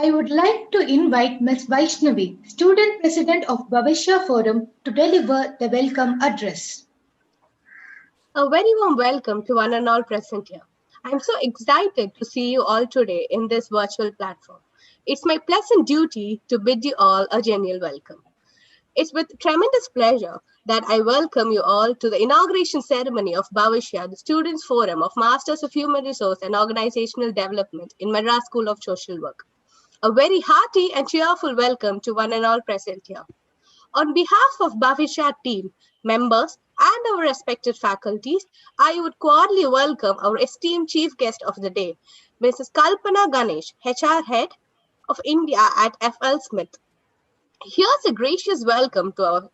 I would like to invite Ms. Vaishnavi, Student President of Bhavishya Forum, to deliver the welcome address. A very warm welcome to one and all present here. I'm so excited to see you all today in this virtual platform. It's my pleasant duty to bid you all a genuine welcome. It's with tremendous pleasure that I welcome you all to the inauguration ceremony of Bhavishya, the Students' Forum of Masters of Human Resource and Organizational Development in Madras School of Social Work. A very hearty and cheerful welcome to one and all present here. On behalf of Bhavishya team, members, and our respected faculties, I would cordially welcome our esteemed chief guest of the day, Mrs. Kalpana Ganesh, HR Head of India at FL Smith. Here's a gracious welcome to our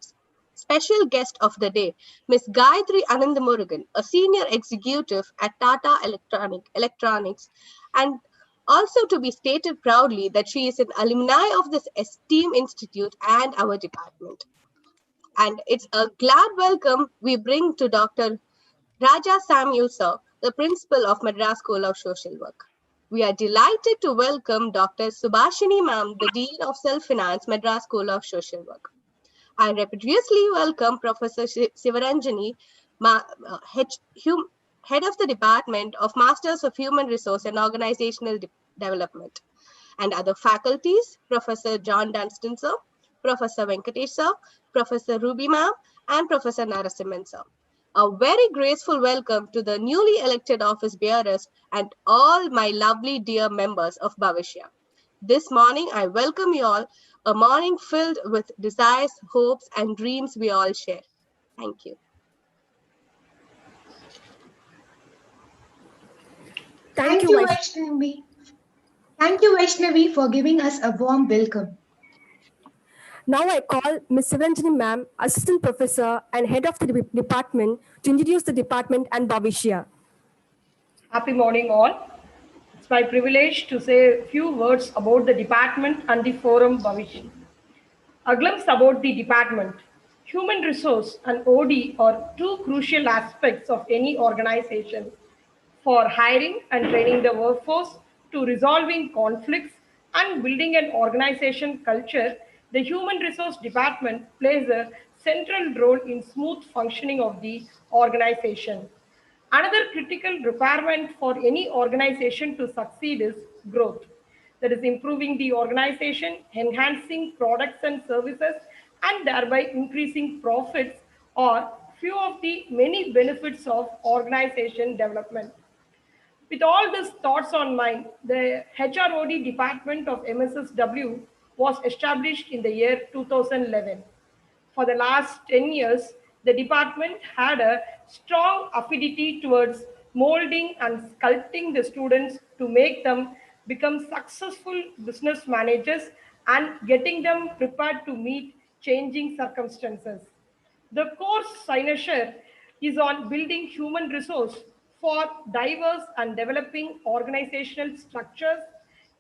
special guest of the day, Ms. Gayatri Anandamurugan, a senior executive at Tata Electronics, and also to be stated proudly that she is an alumni of this esteemed institute and our department. And it's a glad welcome we bring to Dr. Raja Samuel Sir, the principal of Madras School of Social Work. We are delighted to welcome Dr. Subhashini Ma'am, the Dean of Self-Finance, Madras School of Social Work. I rapturously welcome Professor Sivaranjani, Head of the Department of Masters of Human Resource and Organizational Development, and other faculties, Professor John Dunstan Sir, Professor Venkatesh Sir, Professor Ruby Ma'am, and Professor Narasimhan Sir. A very graceful welcome to the newly elected office bearers and all my lovely dear members of Bhavishya. This morning, I welcome you all, a morning filled with desires, hopes, and dreams we all share. Thank you. Thank you, Vaishnavi. Thank you, Vaishnavi, for giving us a warm welcome. Now I call Ms. Sivaranjani Ma'am, Assistant Professor and Head of the Department, to introduce the department and Bhavishya. Happy morning all. It's my privilege to say a few words about the department and the forum Bhavishya. A glimpse about the department. Human resource and OD are two crucial aspects of any organization for hiring and training the workforce to resolving conflicts and building an organization culture. The human resource department plays a central role in smooth functioning of the organization. Another critical requirement for any organization to succeed is growth. That is improving the organization, enhancing products and services, and thereby increasing profits are few of the many benefits of organization development. With all these thoughts on mind, the HROD department of MSSW was established in the year 2011. For the last 10 years, the department had a strong affinity towards molding and sculpting the students to make them become successful business managers and getting them prepared to meet changing circumstances. The course signature is on building human resource for diverse and developing organizational structures,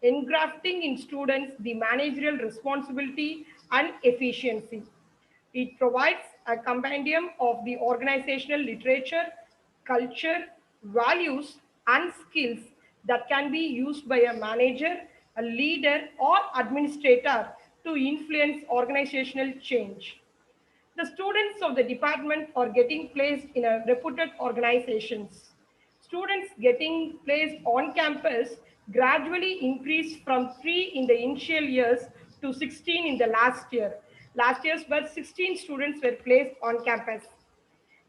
engrafting in students the managerial responsibility and efficiency. It provides a compendium of the organizational literature, culture, values, and skills that can be used by a manager, a leader, or administrator to influence organizational change. The students of the department are getting placed in a reputed organizations. Students getting placed on campus gradually increased from 3 in the initial years to 16 in the last year. Last year's but 16 students were placed on campus.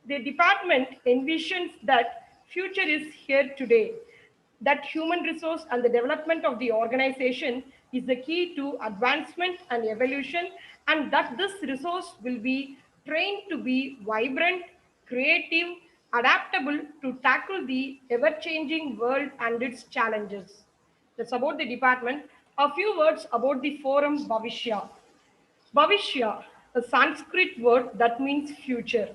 The department envisions that future is here today, that human resource and the development of the organization is the key to advancement and evolution, and that this resource will be trained to be vibrant, creative, adaptable to tackle the ever-changing world and its challenges. That's about the department. A few words about the forum Bhavishya. Bhavishya, a Sanskrit word that means future.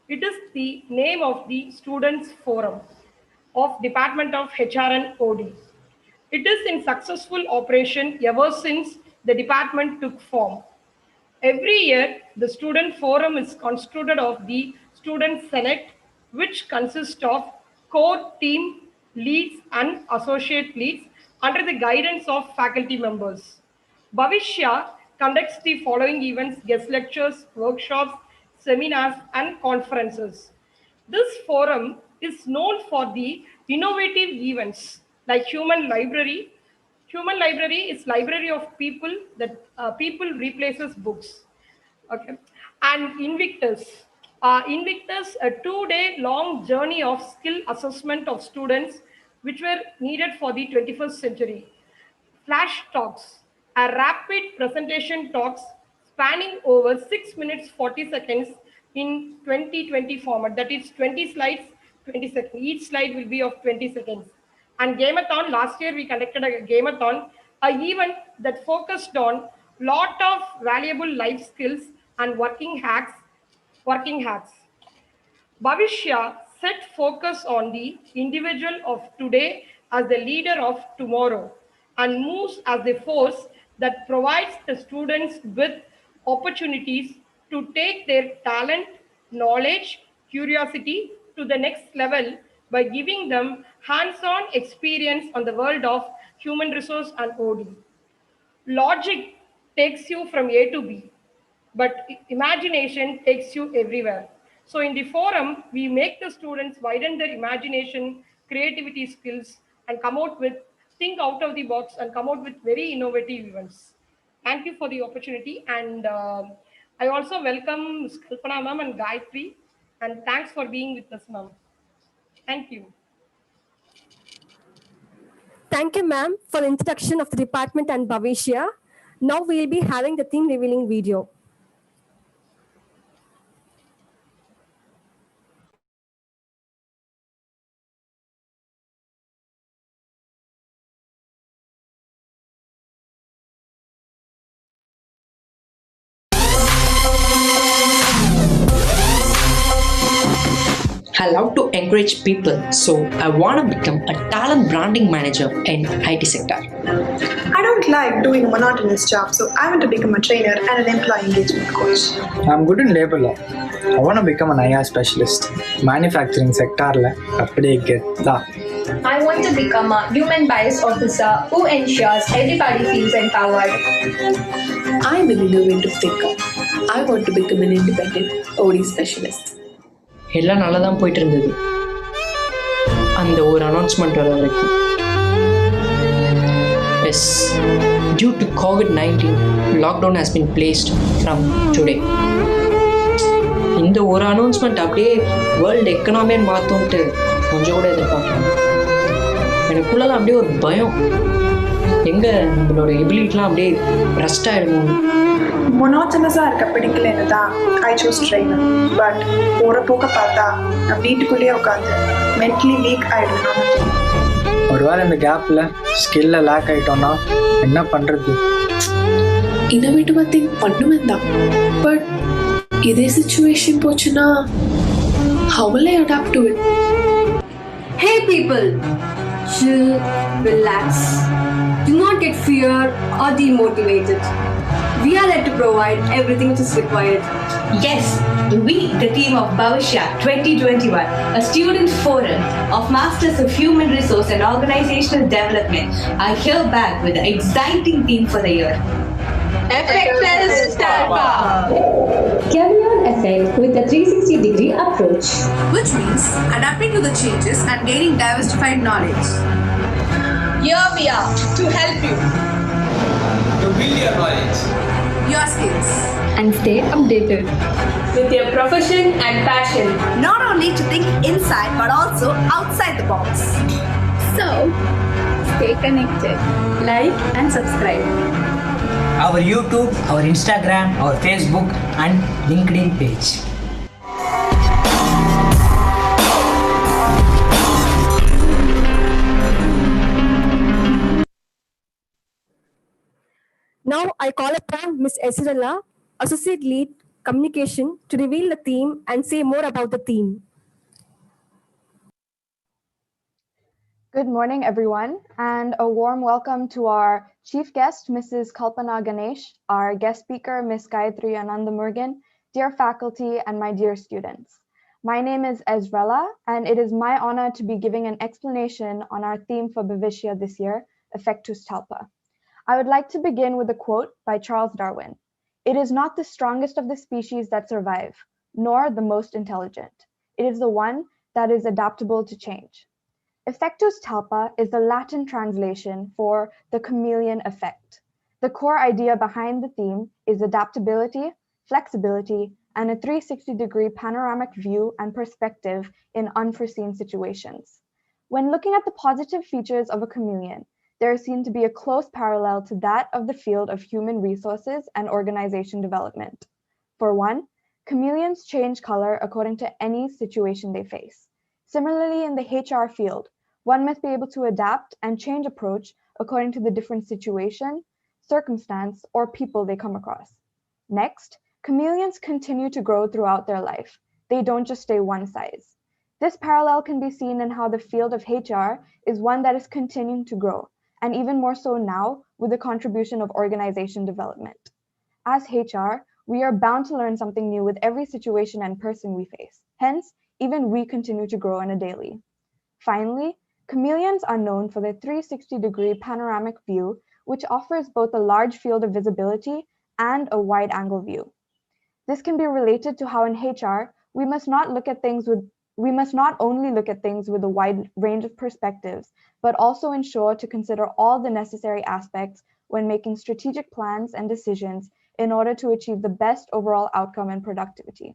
It is the name of the Students' Forum of Department of HR and OD. It is in successful operation ever since the department took form. Every year, the Student Forum is constituted of the Student Senate, which consists of core team leads and associate leads, under the guidance of faculty members. Bhavishya conducts the following events: guest lectures, workshops, seminars, and conferences. This forum is known for the innovative events like Human Library. Human Library is library of people that people replaces books. Okay. And Invictus. Invictus, a 2-day long journey of skill assessment of students which were needed for the 21st century. Flash talks are rapid presentation talks spanning over 6 minutes 40 seconds in 2020 format. That is 20 slides, 20 seconds. Each slide will be of 20 seconds. And Gameathon, last year we conducted a Gameathon, a event that focused on lot of valuable life skills and working hacks. Bhavishya set focus on the individual of today as the leader of tomorrow and moves as the force that provides the students with opportunities to take their talent, knowledge, curiosity to the next level by giving them hands-on experience on the world of human resource and OD. Logic takes you from A to B, but imagination takes you everywhere. So in the forum, we make the students widen their imagination, creativity skills, and think out of the box and come out with very innovative events. Thank you for the opportunity. And I also welcome Kalpana ma'am and Gayatri. And thanks for being with us, ma'am. Thank you. Thank you, ma'am, for the introduction of the department and Bhavishya. Now we will be having the theme revealing video. I love to encourage people, so I want to become a talent branding manager in IT sector. I don't like doing a monotonous job, so I want to become a trainer and an employee engagement coach. I'm good in labor law. I want to become an IR specialist. Manufacturing sector அப்படியே கெத்தா. I want to become a human bias officer who ensures everybody feels empowered. I'm an innovative thinker. I want to become an independent OD specialist. எல்லாம் நல்லா தான் போயிட்டு இருந்தது அந்த ஒரு announcement வர வரைக்கும். Yes, due to COVID-19, lockdown has been placed from today. இந்த ஒரு அனௌன்ஸ்மெண்ட் அப்படியே வேர்ல்டு எக்கனாமியை மாற்றோன்ட்டு கொஞ்சம் கூட எதிர்பார்க்கலாம். எனக்குள்ளலாம் அப்படியே ஒரு பயம், எங்கே நம்மளோட எபிலிட்டிலாம் அப்படியே ரஸ்ட் ஆகிடுமோ. மொனாட்டனஸாக இருக்க பிடிக்கலன்னு தான் ஐ சூஸ் ட்ரெயினர். பட் போகிற போக்க பார்த்தா நான் வீட்டுக்குள்ளேயே உட்காந்து மென்டலி வீக் ஆகிடணும். ஒருவேளை இந்த கேப்பில் ஸ்கில்ல லேக் ஆகிட்டோன்னா என்ன பண்ணுறது? இன்னோவேட்டிவாக திங்க் பண்ணுவேன் தான். பட் இதே சுச்சுவேஷன் போச்சுன்னா how will I adapt to it? Hey people, chill, relax. Do not get feared or demotivated. We are there to provide everything which is required. Yes, we, the team of Bhavishya 2021, a student forum of Masters of Human Resource and Organizational Development, are here back with the exciting theme for the year. Effectless Stalpa. Carry on effect with a 360-degree approach, which means adapting to the changes and gaining diversified knowledge. Here we are to help you to build your knowledge, your skills, and stay updated with your profession and passion. Not only to think inside but also outside the box. So, stay connected, like and subscribe. Our YouTube, our Instagram, our Facebook and LinkedIn page. Now I call upon Ms. Esirala, Associate Lead Communication, to reveal the theme and say more about the theme. Good morning, everyone, and a warm welcome to our chief guest, Mrs. Kalpana Ganesh, our guest speaker, Ms. Gayatri Anandamurgan, dear faculty, and my dear students. My name is Ezrella, and it is my honor to be giving an explanation on our theme for Bhavishya this year, effectus talpa. I would like to begin with a quote by Charles Darwin. "It is not the strongest of the species that survive, nor the most intelligent. It is the one that is adaptable to change." Effectus talpa is the Latin translation for the chameleon effect. The core idea behind the theme is adaptability, flexibility, and a 360-degree panoramic view and perspective in unforeseen situations. When looking at the positive features of a chameleon, there is seen to be a close parallel to that of the field of human resources and organization development. For one, chameleons change color according to any situation they face. Similarly, in the HR field, one must be able to adapt and change approach according to the different situation, circumstance, or people they come across. Next, chameleons continue to grow throughout their life. They don't just stay one size. This parallel can be seen in how the field of HR is one that is continuing to grow, and even more so now with the contribution of organization development. As HR, we are bound to learn something new with every situation and person we face. Hence, even we continue to grow on a daily. Finally, chameleons are known for their 360-degree panoramic view, which offers both a large field of visibility and a wide-angle view. This can be related to how in HR, we must not only look at things with a wide range of perspectives, but also ensure to consider all the necessary aspects when making strategic plans and decisions in order to achieve the best overall outcome and productivity.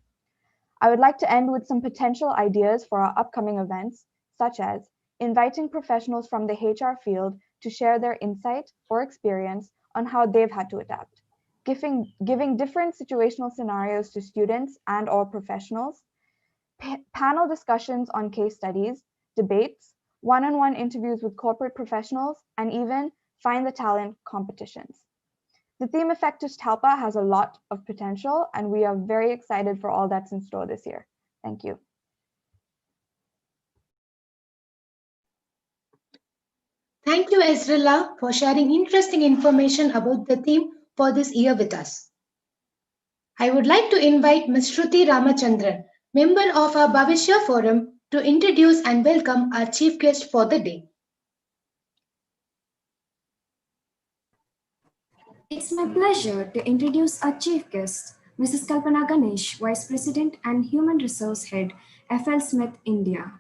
I would like to end with some potential ideas for our upcoming events, such as inviting professionals from the HR field to share their insight or experience on how they've had to adapt, giving different situational scenarios to students and/or professionals, panel discussions on case studies, debates, one-on-one interviews with corporate professionals, and even find the talent competitions. The theme Effectus Talpa has a lot of potential, and we are very excited for all that's in store this year. Thank you. Thank you, Ezrilla, for sharing interesting information about the theme for this year with us. I would like to invite Ms. Shruti Ramachandran, member of our Bhavishya Forum, to introduce and welcome our chief guest for the day. It's my pleasure to introduce our chief guest, Mrs. Kalpana Ganesh, Vice President and Human Resource Head, FL Smith, India.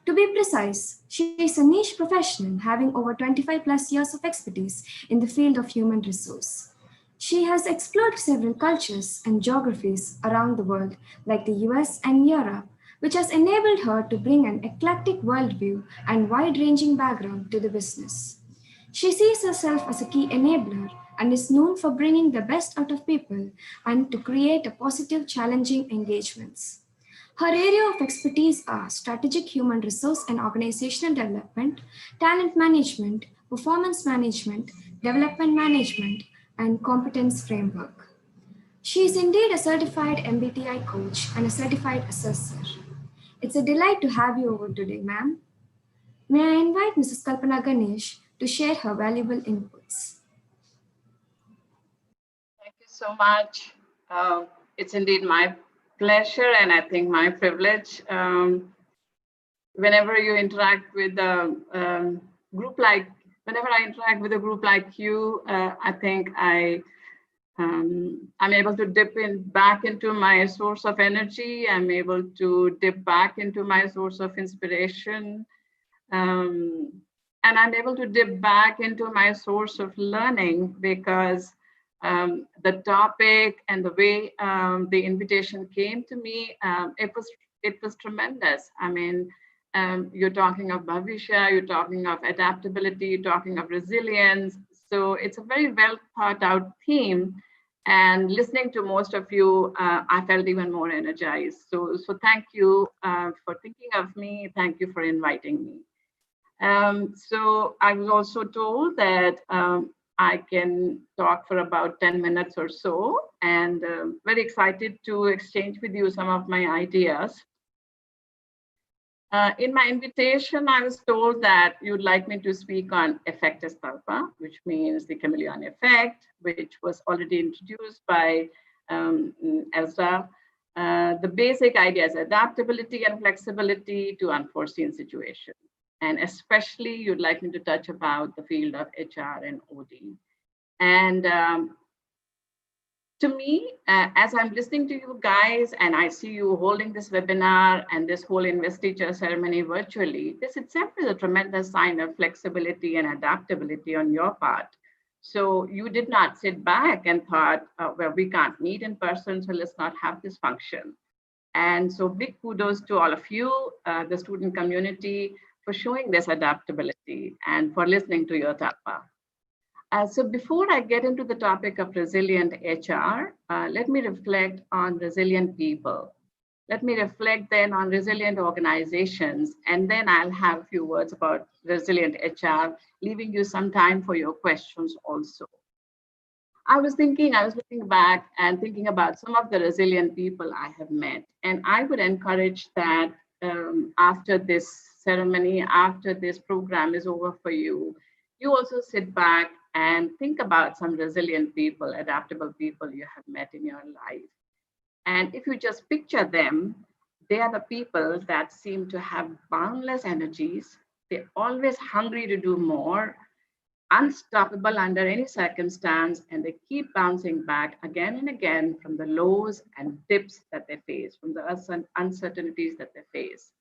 To be precise, she is a niche professional having over 25 plus years of expertise in the field of human resource. She has explored several cultures and geographies around the world, like the US and Europe, which has enabled her to bring an eclectic worldview and wide-ranging background to the business. She sees herself as a key enabler and is known for bringing the best out of people and to create a positive, challenging engagements. Her area of expertise are strategic human resource and organizational development, talent management, performance management, development management, and competence framework. She is indeed a certified MBTI coach and a certified assessor. It's a delight to have you over today, ma'am. May I invite Mrs. Kalpana Ganesh to share her valuable inputs. Thank you so much. It's indeed my pleasure and I think my privilege. Whenever you interact with a group whenever I interact with a group like you, I think I'm able to dip back into my source of energy. I'm able to dip back into my source of inspiration. And I'm able to dip back into my source of learning because the topic and the way the invitation came to me, it was tremendous. I mean, you're talking of Bhavishya, you're talking of adaptability, you're talking of resilience. So it's a very well thought out theme. And listening to most of you, I felt even more energized. So thank you for thinking of me. Thank you for inviting me. So I was also told that I can talk for about 10 minutes or so, and very excited to exchange with you some of my ideas. In my invitation, I was told that you'd like me to speak on effectus talpa, which means the chameleon effect, which was already introduced by Ezra. The basic idea is adaptability and flexibility to unforeseen situations. And especially you'd like me to touch about the field of HR and OD. And to me, as I'm listening to you guys and I see you holding this webinar and this whole investiture ceremony virtually, this itself is a tremendous sign of flexibility and adaptability on your part. So you did not sit back and thought, well, we can't meet in person, so let's not have this function. And so big kudos to all of you, the student community, for showing this adaptability and for listening to your TAPA. So before I get into the topic of resilient HR, let me reflect on resilient people. Let me reflect then on resilient organizations, and then I'll have a few words about resilient HR, leaving you some time for your questions also. I was looking back and thinking about some of the resilient people I have met, and I would encourage that after this ceremony, after this program is over for you, you also sit back and think about some resilient people, adaptable people you have met in your life. And if you just picture them, they are the people that seem to have boundless energies. They're always hungry to do more, unstoppable under any circumstance, and they keep bouncing back again and again from the lows and dips that they face, from the uncertainties that they face.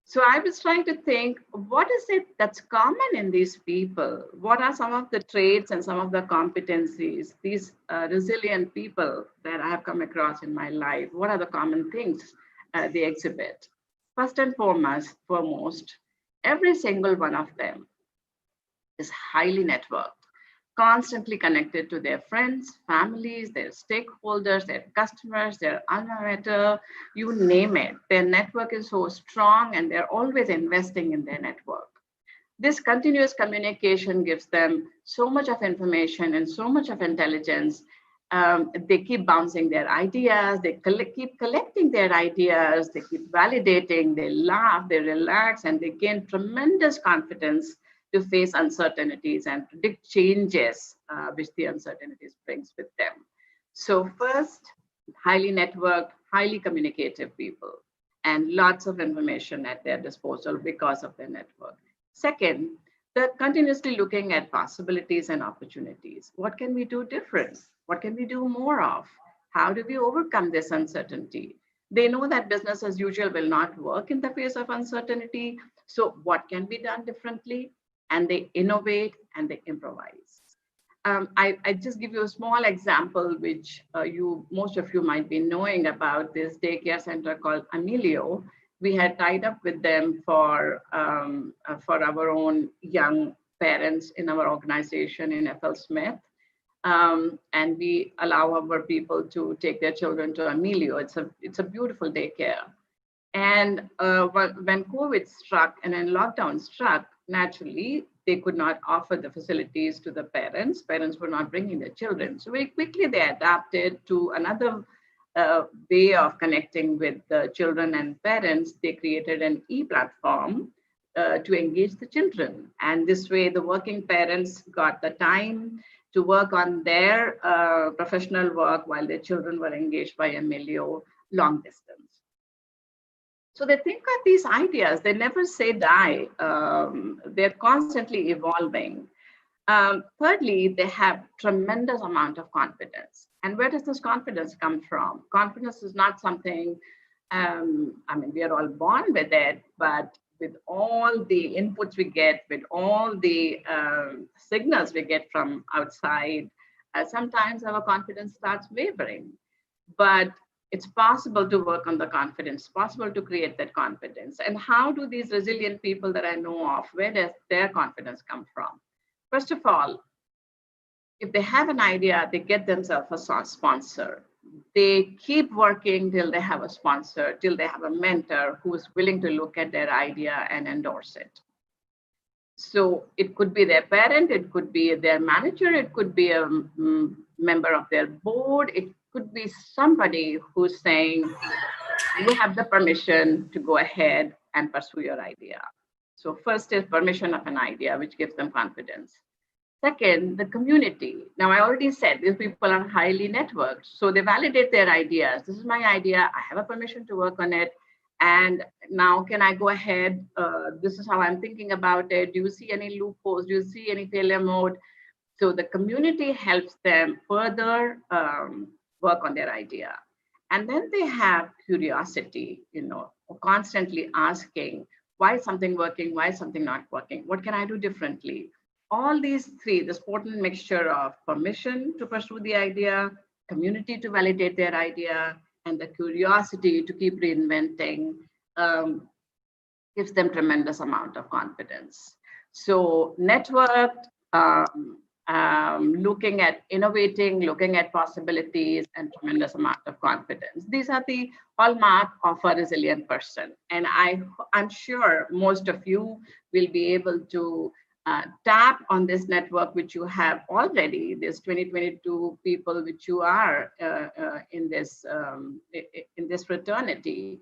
So I was trying to think, what is it that's common in these people? What are some of the traits and some of the competencies, these resilient people that I have come across in my life? What are the common things they exhibit? First and foremost, every single one of them is highly networked, constantly connected to their friends, families, their stakeholders, their customers, their alma mater, you name it. Their network is so strong and they're always investing in their network. This continuous communication gives them so much of information and so much of intelligence. They keep bouncing their ideas, they keep collecting their ideas, they keep validating, they laugh, they relax, and they gain tremendous confidence to face uncertainties and predict changes which the uncertainties brings with them. So first, highly networked, highly communicative people, and lots of information at their disposal because of their network. Second, they're continuously looking at possibilities and opportunities. What can we do different? What can we do more of? How do we overcome this uncertainty? They know that business as usual will not work in the face of uncertainty. So what can be done differently? And they innovate and they improvise. I just give you a small example, which most of you might be knowing about this daycare center called Amelio. We had tied up with them for our own young parents in our organization in FL Smith. And we allow our people to take their children to Amelio. It's a beautiful daycare. And when COVID struck and then lockdown struck, naturally, they could not offer the facilities to the parents. Parents were not bringing their children. So very quickly, they adapted to another way of connecting with the children and parents. They created an e-platform to engage the children. And this way, the working parents got the time to work on their professional work while their children were engaged by Amelio long distance. So they think of these ideas, they never say die. They're constantly evolving. Thirdly, they have tremendous amount of confidence. And where does this confidence come from? Confidence is not something, we are all born with it, but with all the inputs we get, with all the signals we get from outside, sometimes our confidence starts wavering. But it's possible to work on the confidence, possible to create that confidence. And how do these resilient people that I know of, where does their confidence come from? First of all, if they have an idea, they get themselves a sponsor. They keep working till they have a sponsor, till they have a mentor who is willing to look at their idea and endorse it. So it could be their parent, it could be their manager, it could be a member of their board, it could be somebody who's saying, you have the permission to go ahead and pursue your idea. So first is permission of an idea, which gives them confidence. Second, the community. Now, I already said these people are highly networked. So they validate their ideas. This is my idea. I have a permission to work on it. And now can I go ahead? This is how I'm thinking about it. Do you see any loopholes? Do you see any failure mode? So the community helps them further work on their idea. And then they have curiosity, constantly asking, why is something working? Why is something not working? What can I do differently? All these three, this potent mixture of permission to pursue the idea, community to validate their idea, and the curiosity to keep reinventing um, gives them tremendous amount of confidence. So networked, looking at innovating, looking at possibilities, and tremendous amount of confidence. These are the hallmark of a resilient person. And I'm sure most of you will be able to tap on this network, which you have already, this 2022 people, which you are in this fraternity.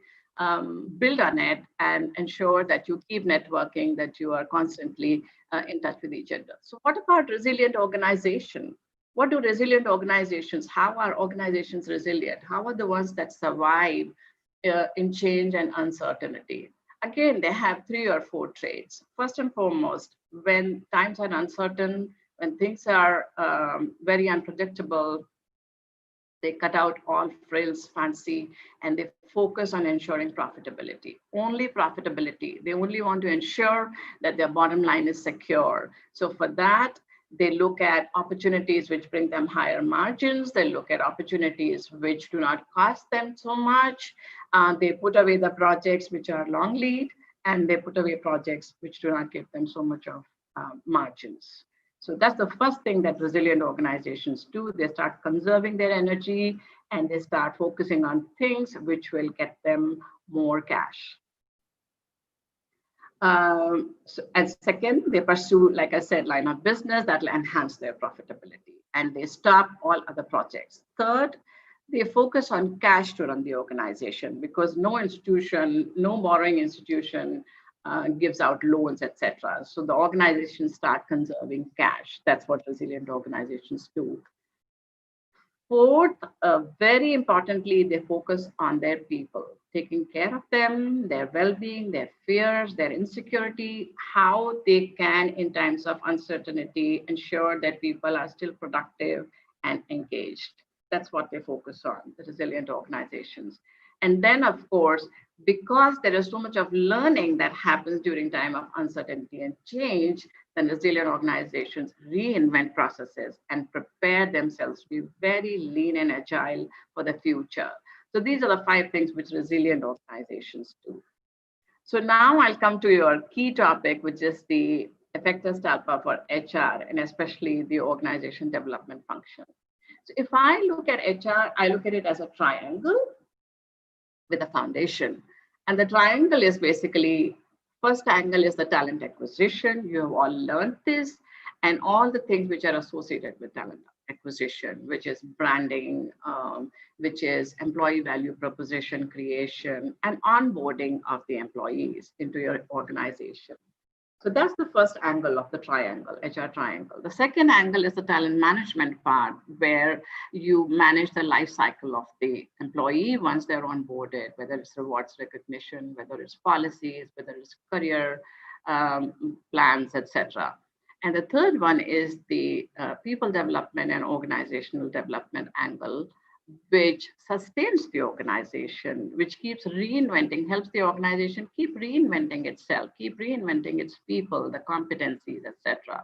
Build on it and ensure that you keep networking, that you are constantly in touch with each other. So what about resilient organization? What do resilient organizations, how are organizations resilient? How are the ones that survive in change and uncertainty? Again, they have 3 or 4 traits. First and foremost, when times are uncertain, when things are very unpredictable, they cut out all frills, fancy, and they focus on ensuring profitability. Only profitability. They only want to ensure that their bottom line is secure. So for that, they look at opportunities which bring them higher margins. They look at opportunities which do not cost them so much. They put away the projects which are long lead, and they put away projects which do not give them so much of margins. So that's the first thing that resilient organizations do. They start conserving their energy and they start focusing on things which will get them more cash. And second, they pursue, like I said, line of business that will enhance their profitability, and they stop all other projects. Third, they focus on cash to run the organization, because no institution, no borrowing institution gives out loans, etc. So the organizations start conserving cash. That's what resilient organizations do. Fourth, very importantly, they focus on their people, taking care of them, their well-being, their fears, their insecurity, how they can, in times of uncertainty, ensure that people are still productive and engaged. That's what they focus on, the resilient organizations. And then, of course, because there is so much of learning that happens during time of uncertainty and change, then resilient organizations reinvent processes and prepare themselves to be very lean and agile for the future. So these are the 5 things which resilient organizations do. So now I'll come to your key topic, which is the effective STALPA for HR, and especially the organization development function. So if I look at HR, I look at it as a triangle with a foundation. And the triangle is basically, first angle is the talent acquisition. You have all learned this, and all the things which are associated with talent acquisition, which is branding, which is employee value proposition creation, and onboarding of the employees into your organization. So that's the first angle of the triangle, HR triangle. The second angle is the talent management part, where you manage the life cycle of the employee once they're onboarded, whether it's rewards recognition, whether it's policies, whether it's career plans, etc. And the third one is the people development and organizational development angle, which sustains the organization, which keeps reinventing, helps the organization keep reinventing itself, keep reinventing its people, the competencies, etc.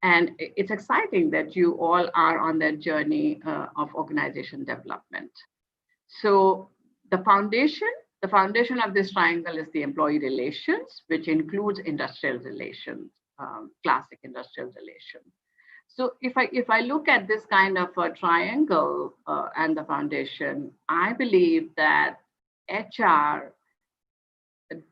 And it's exciting that you all are on that journey of organization development. So the foundation of this triangle is the employee relations, which includes industrial relations, classic industrial relations. So if I look at this kind of a triangle and the foundation, I believe that HR,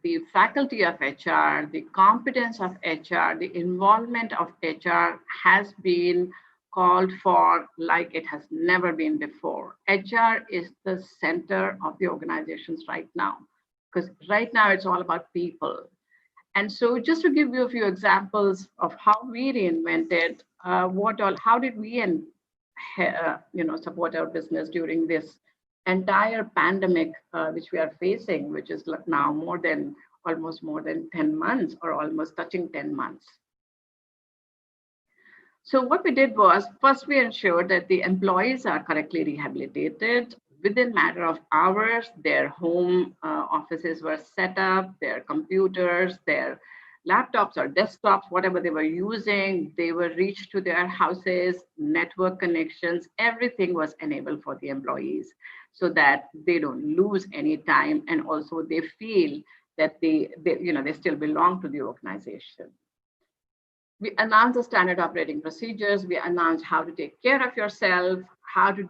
the faculty of HR, the competence of HR, the involvement of HR has been called for like it has never been before. HR is the center of the organizations right now, because right now it's all about people. And so just to give you a few examples of how we reinvented, how did we support our business during this entire pandemic which we are facing, which is now almost more than 10 months or almost touching 10 months. So what we did was, first we ensured that the employees are correctly rehabilitated. Within matter of hours, their home offices were set up, their computers, their laptops or desktops, whatever they were using, they were reached to their houses, network connections, everything was enabled for the employees so that they don't lose any time, and also they feel that they still belong to the organization. We announced the standard operating procedures. We announced how to take care of yourself, how to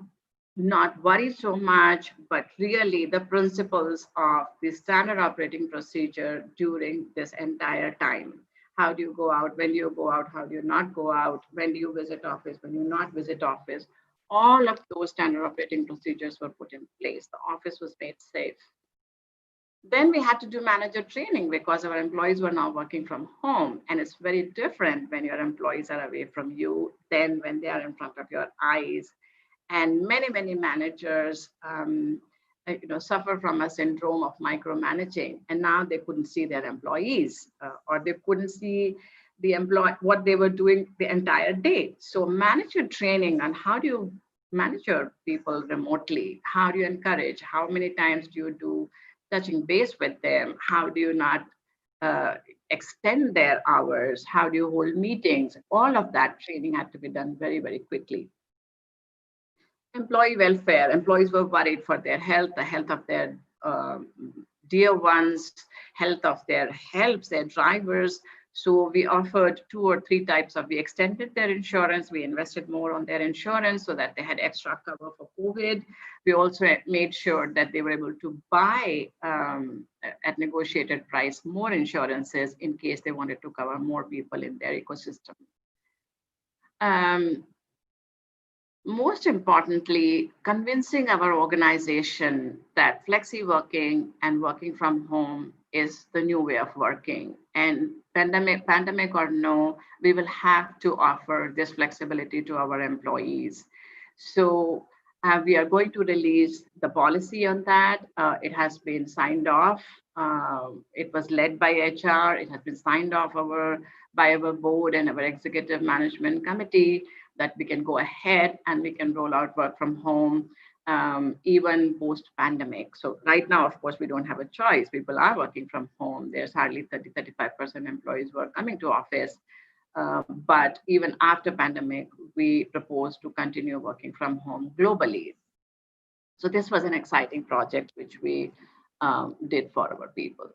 not worry so much, but really the principles of the standard operating procedure during this entire time. How do you go out? When do you go out? How do you not go out? When do you visit office? When you not visit office? All of those standard operating procedures were put in place. The office was made safe. Then we had to do manager training because our employees were now working from home, and it's very different when your employees are away from you than when they are in front of your eyes. And many managers suffer from a syndrome of micromanaging, and now they couldn't see their employees or they couldn't see what they were doing the entire day. So manager training on how do you manage your people remotely, how do you encourage, how many times do you do touching base with them, how do you not extend their hours, how do you hold meetings, all of that training had to be done very quickly. Employee welfare, employees were worried for their health, the health of their dear ones, health of their helps, their drivers. So we offered 2 or 3 types we extended their insurance. We invested more on their insurance so that they had extra cover for COVID. We also made sure that they were able to buy at negotiated price more insurances in case they wanted to cover more people in their ecosystem. Most importantly, convincing our organization that flexi working and working from home is the new way of working. And pandemic or no, we will have to offer this flexibility to our employees. So we are going to release the policy on that. It has been signed off. It was led by HR. It has been signed off by our board and our executive management committee that we can go ahead and we can roll out work from home even post-pandemic. So right now, of course, we don't have a choice. People are working from home. There's hardly 30-35% employees who are coming to office. But even after pandemic, we propose to continue working from home globally. So this was an exciting project which we did for our people.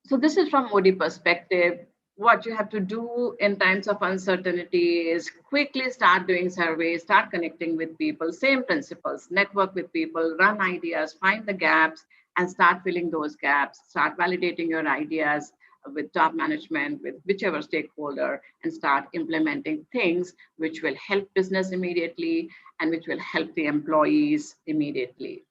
So this is from Modi perspective. What you have to do in times of uncertainty is quickly start doing surveys, start connecting with people, same principles, network with people, run ideas, find the gaps, and start filling those gaps, start validating your ideas with top management, with whichever stakeholder, and start implementing things which will help business immediately and which will help the employees immediately.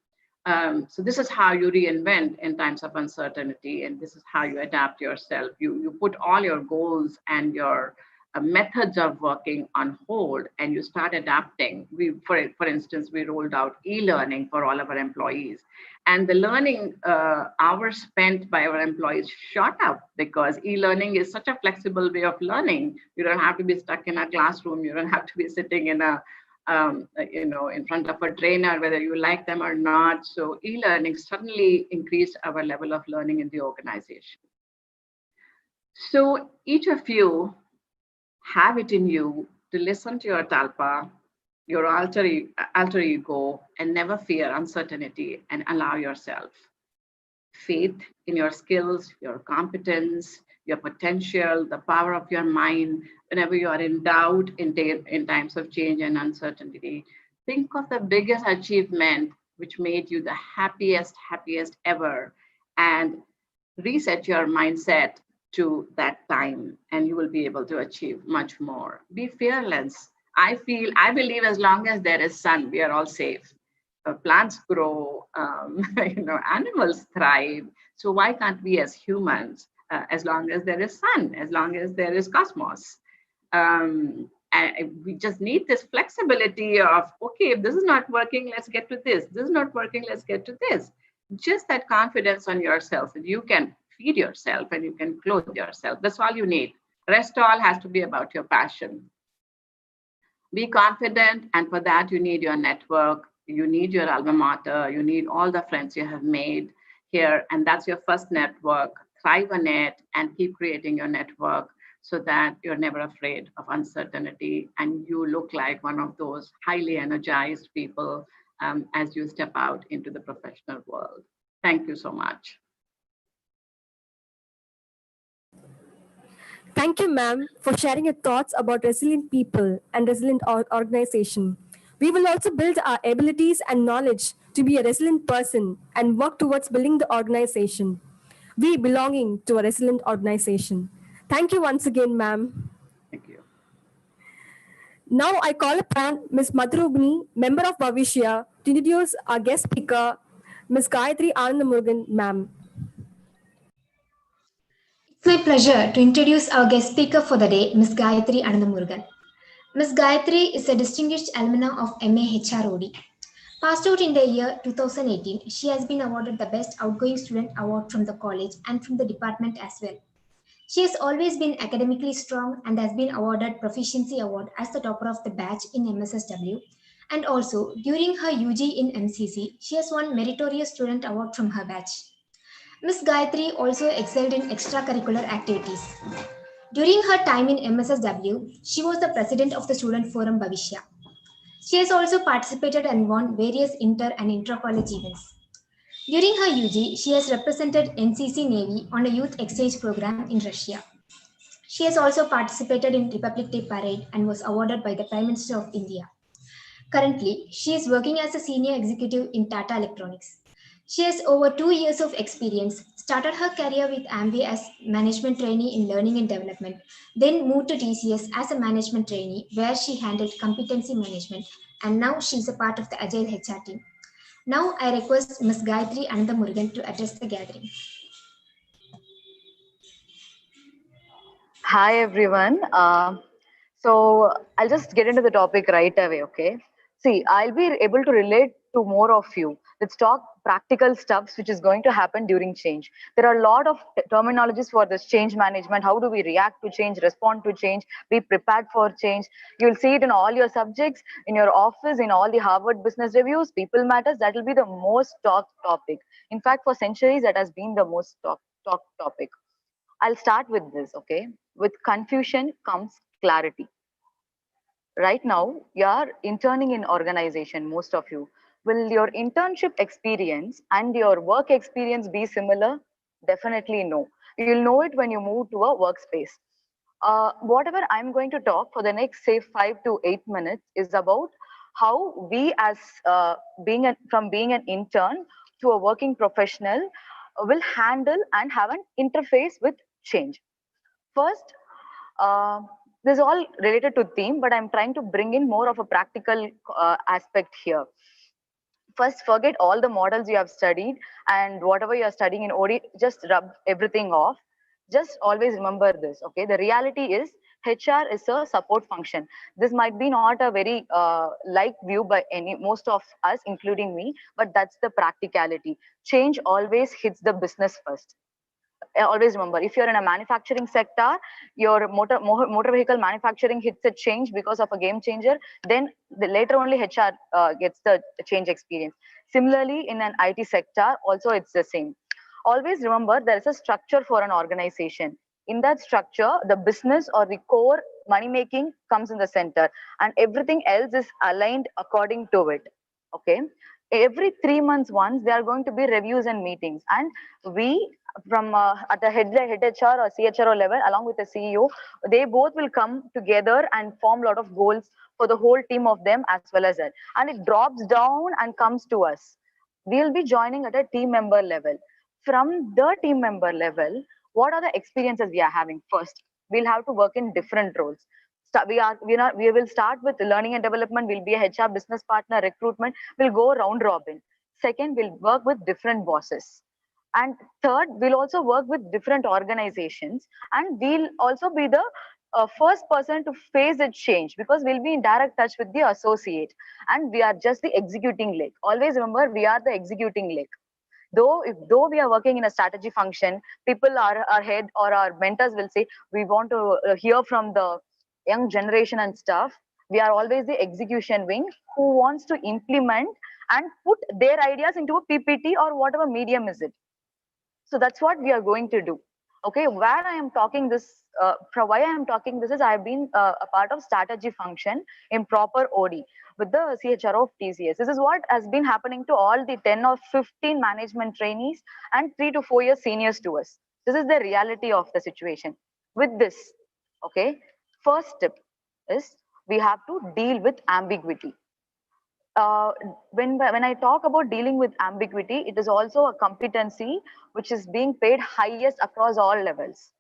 So this is how you reinvent in times of uncertainty, and this is how you adapt yourself. You put all your goals and your methods of working on hold, and you start adapting. For instance, we rolled out e-learning for all of our employees, and the learning hours spent by our employees shot up because e-learning is such a flexible way of learning. You don't have to be stuck in a classroom. You don't have to be sitting in a in front of a trainer, whether you like them or not. So e-learning suddenly increased our level of learning in the organization. So each of you have it in you to listen to your talpa, your alter ego, and never fear uncertainty, and allow yourself faith in your skills, your competence, your potential, the power of your mind. Whenever you are in doubt in times of change and uncertainty, think of the biggest achievement which made you the happiest ever, and reset your mindset to that time, and you will be able to achieve much more. Be fearless. I believe as long as there is sun, we are all safe. Plants grow, animals thrive. So why can't we as humans, as long as there is sun, as long as there is cosmos? And we just need this flexibility of, okay, if this is not working, let's get to this. This is not working, let's get to this. Just that confidence on yourself that you can feed yourself and you can clothe yourself. That's all you need. Rest all has to be about your passion. Be confident, and for that you need your network, you need your alma mater, you need all the friends you have made here, and that's your first network. Thrive on it and keep creating your network so that you're never afraid of uncertainty and you look like one of those highly energized people as you step out into the professional world. Thank you so much. Thank you, ma'am, for sharing your thoughts about resilient people and resilient organization. We will also build our abilities and knowledge to be a resilient person and work towards building the organization. We belonging to a resilient organization. Thank you once again, ma'am. Thank you. Now I call upon Ms. Madhurubni, member of Bhavishya, to introduce our guest speaker, Ms. Gayatri Anandamurugan, ma'am. It's my pleasure to introduce our guest speaker for the day, Ms. Gayatri Anandamurugan. Ms. Gayatri is a distinguished alumna of MA HROD. Passed out in the year 2018, she has been awarded the Best Outgoing Student Award from the college and from the department as well. She has always been academically strong and has been awarded Proficiency Award as the topper of the batch in MSSW. And also, during her UG in MCC, she has won Meritorious Student Award from her batch. Ms. Gayatri also excelled in extracurricular activities. During her time in MSSW, she was the president of the Student Forum Bhavishya. She has also participated and won various inter and intra-college events. During her UG, she has represented NCC Navy on a youth exchange program in Russia. She has also participated in Republic Day Parade and was awarded by the Prime Minister of India. Currently, she is working as a senior executive in Tata Electronics. She has over 2 years of experience, started her career with Amway as management trainee in learning and development, then moved to TCS as a management trainee where she handled competency management, and now she is a part of the Agile HR team. Now I request Ms. Gayatri Anandamurugan to address the gathering. Hi everyone. So I'll just get into the topic right away, okay? See, I'll be able to relate to more of you. Let's talk practical stuffs which is going to happen during change. There are a lot of terminologies for this change management. How do we react to change, respond to change, be prepared for change? You'll see it in all your subjects, in your office, in all the Harvard Business Reviews, People Matters. That will be the most talked topic. In fact, for centuries, that has been the most talked topic. I'll start with this, okay? With confusion comes clarity. Right now, you're interning in organization, most of you. Will your internship experience and your work experience be similar? Definitely no. You'll know it when you move to a workspace. Whatever I'm going to talk for the next, say, 5 to 8 minutes is about how we as from being an intern to a working professional will handle and have an interface with change. First, this is all related to theme, but I'm trying to bring in more of a practical aspect here. First, forget all the models you have studied and whatever you are studying in OD, just rub everything off. Just always remember this, okay? The reality is HR is a support function. This might be not a very liked view by most of us, including me, but that's the practicality. Change always hits the business first. Always remember, if you're in a manufacturing sector, your motor vehicle manufacturing hits a change because of a game changer, then later only HR gets the change experience. Similarly, in an IT sector, also it's the same. Always remember, there is a structure for an organization. In that structure, the business or the core money making comes in the center, and everything else is aligned according to it. Okay. Every 3 months once, there are going to be reviews and meetings, and we from at the head HR or CHRO level, along with the CEO, they both will come together and form a lot of goals for the whole team of them as well as that. And it drops down and comes to us. We'll be joining at a team member level. From the team member level, what are the experiences we are having? First, we'll have to work in different roles. We will start with learning and development. We'll be a HR business partner, recruitment. We'll go round robin. Second, we'll work with different bosses. And third, we'll also work with different organizations, and we'll also be the first person to face the change, because we'll be in direct touch with the associate and we are just the executing leg. Always remember, we are the executing leg. Though we are working in a strategy function, people are our head or our mentors will say we want to hear from the young generation and stuff. We are always the execution wing who wants to implement and put their ideas into a PPT or whatever medium is it. So that's what we are going to do. Okay, where I am talking this, why I am talking this is I have been a part of strategy function in proper OD with the CHRO of TCS. This is what has been happening to all the 10 or 15 management trainees and 3 to 4 years seniors to us. This is the reality of the situation. With this, okay, first step is we have to deal with ambiguity. When I talk about dealing with ambiguity, it is also a competency which is being paid highest across all levels.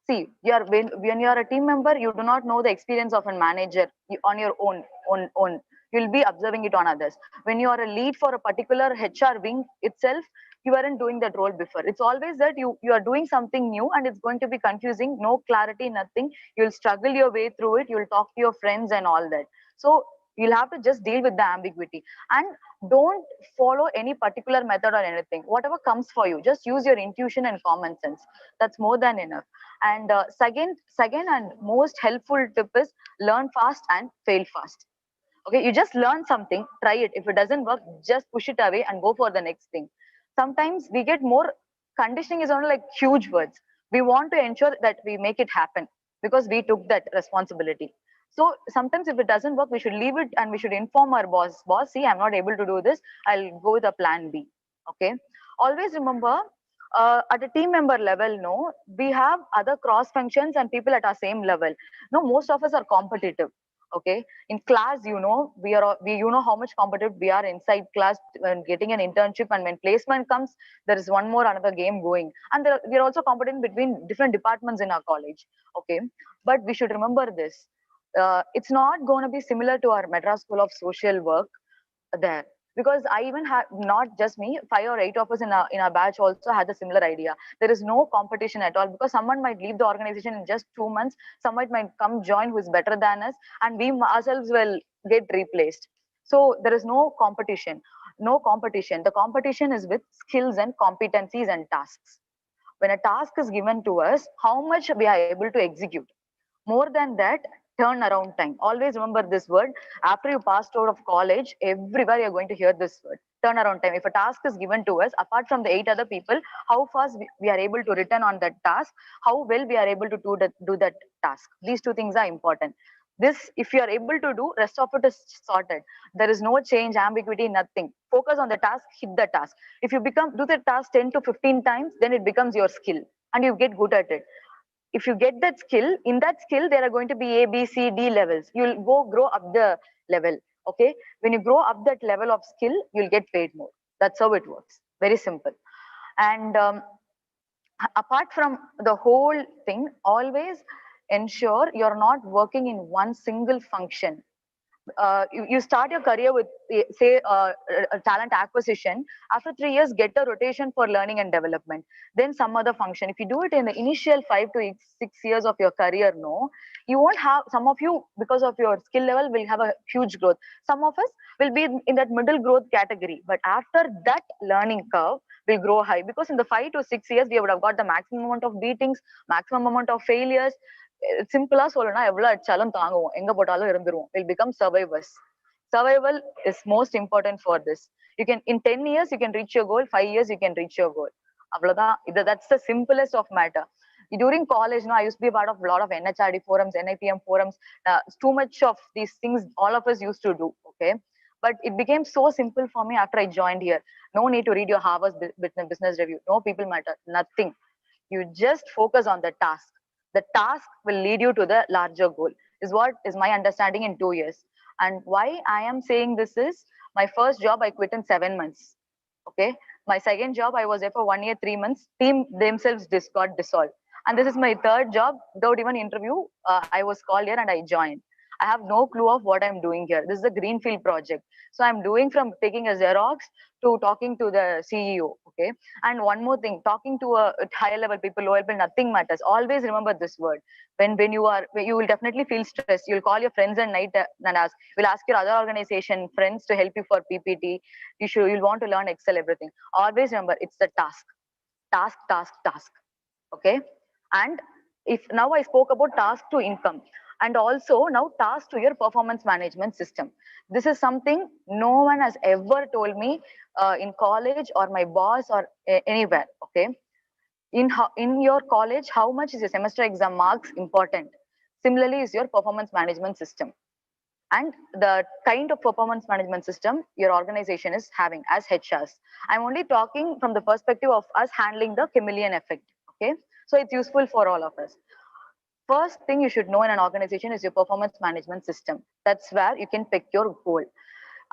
See, when you are a team member, you do not know the experience of a manager on your own. You'll be observing it on others. When you are a lead for a particular HR wing itself, you weren't doing that role before. It's always that you are doing something new and it's going to be confusing, no clarity, nothing. You'll struggle your way through it. You'll talk to your friends and all that. So you'll have to just deal with the ambiguity and don't follow any particular method or anything. Whatever comes for you, just use your intuition and common sense. That's more than enough. And second and most helpful tip is learn fast and fail fast. Okay, you just learn something, try it. If it doesn't work, just push it away and go for the next thing. Sometimes we get more, conditioning is only like huge words. We want to ensure that we make it happen because we took that responsibility. So sometimes if it doesn't work, we should leave it and we should inform our boss, see, I'm not able to do this. I'll go with a plan B. Okay. Always remember, at a team member level, no, we have other cross functions and people at our same level. No, most of us are competitive. Okay, in class, you know, you know how much competitive we are inside class when getting an internship, and when placement comes, there is another game going, and we are also competing between different departments in our college. Okay, but we should remember this. It's not going to be similar to our Madras School of Social Work there, because I even had, not just me, 5 or 8 of us in our batch also had a similar idea. There is no competition at all, because someone might leave the organization in just 2 months, someone might come join who is better than us, and we ourselves will get replaced. So there is no competition. The competition is with skills and competencies and tasks. When a task is given to us, how much we are able to execute. More than that, turnaround time. Always remember this word. After you passed out of college, everywhere you're going to hear this word. Turnaround time. If a task is given to us, apart from the 8 other people, how fast we are able to return on that task, how well we are able to do that task. These 2 things are important. This, if you are able to do, rest of it is sorted. There is no change, ambiguity, nothing. Focus on the task, hit the task. If you do the task 10 to 15 times, then it becomes your skill and you get good at it. If you get that skill, in that skill, there are going to be A, B, C, D levels. You'll grow up the level. Okay. When you grow up that level of skill, you'll get paid more. That's how it works. Very simple. And apart from the whole thing, always ensure you're not working in one single function. You start your career with, say, a talent acquisition. After 3 years, get a rotation for learning and development. Then some other function. If you do it in the initial 5 to 6 years of your career, no, you won't have, some of you, because of your skill level, will have a huge growth. Some of us will be in that middle growth category. But after that learning curve, will grow high, because in the 5 to 6 years, we would have got the maximum amount of beatings, maximum amount of failures. Simpler சொல்லனா எவ்வளவு அடிச்சாலும் தாங்குவோம், எங்க போட்டாலும் இருந்துருவோம். Will become survivors. Survival is most important for this. You can, in 10 years you can reach your goal, 5 years you can reach your goal. அவ்வளவுதான். That's the simplest of matter. During college, no, I used to be a part of a lot of NHRD forums, NIPM forums. Too much of these things all of us used to do. Okay, but it became so simple for me after I joined here. No need to read your Harvard business review. No people matter. Nothing. You just focus on the task. The task will lead you to the larger goal, is what is my understanding in 2 years. And why I am saying this is, my first job I quit in 7 months. Okay, my second job I was there for 1 year 3 months. Team themselves got dissolved, and this is my third job without even interview. I was called here and I joined. I have no clue of what I'm doing here. This is a greenfield project. So I'm doing from taking a Xerox to talking to the CEO. Okay. And one more thing, talking to a higher level people, lower level, nothing matters. Always remember this word. When you will definitely feel stressed. You'll call your friends at night and ask. You'll ask your other organization friends to help you for PPT. You'll want to learn Excel, everything. Always remember, it's the task, task, task, task. Okay. And if now I spoke about task to income, and also now task to your performance management system. This is something no one has ever told me in college or my boss or anywhere. Okay. In your college, how much is your semester exam marks important? Similarly is your performance management system, and the kind of performance management system your organization is having as HRs. I'm only talking from the perspective of us handling the chameleon effect. Okay. So it's useful for all of us. First thing you should know in an organization is your performance management system. That's where you can pick your goal.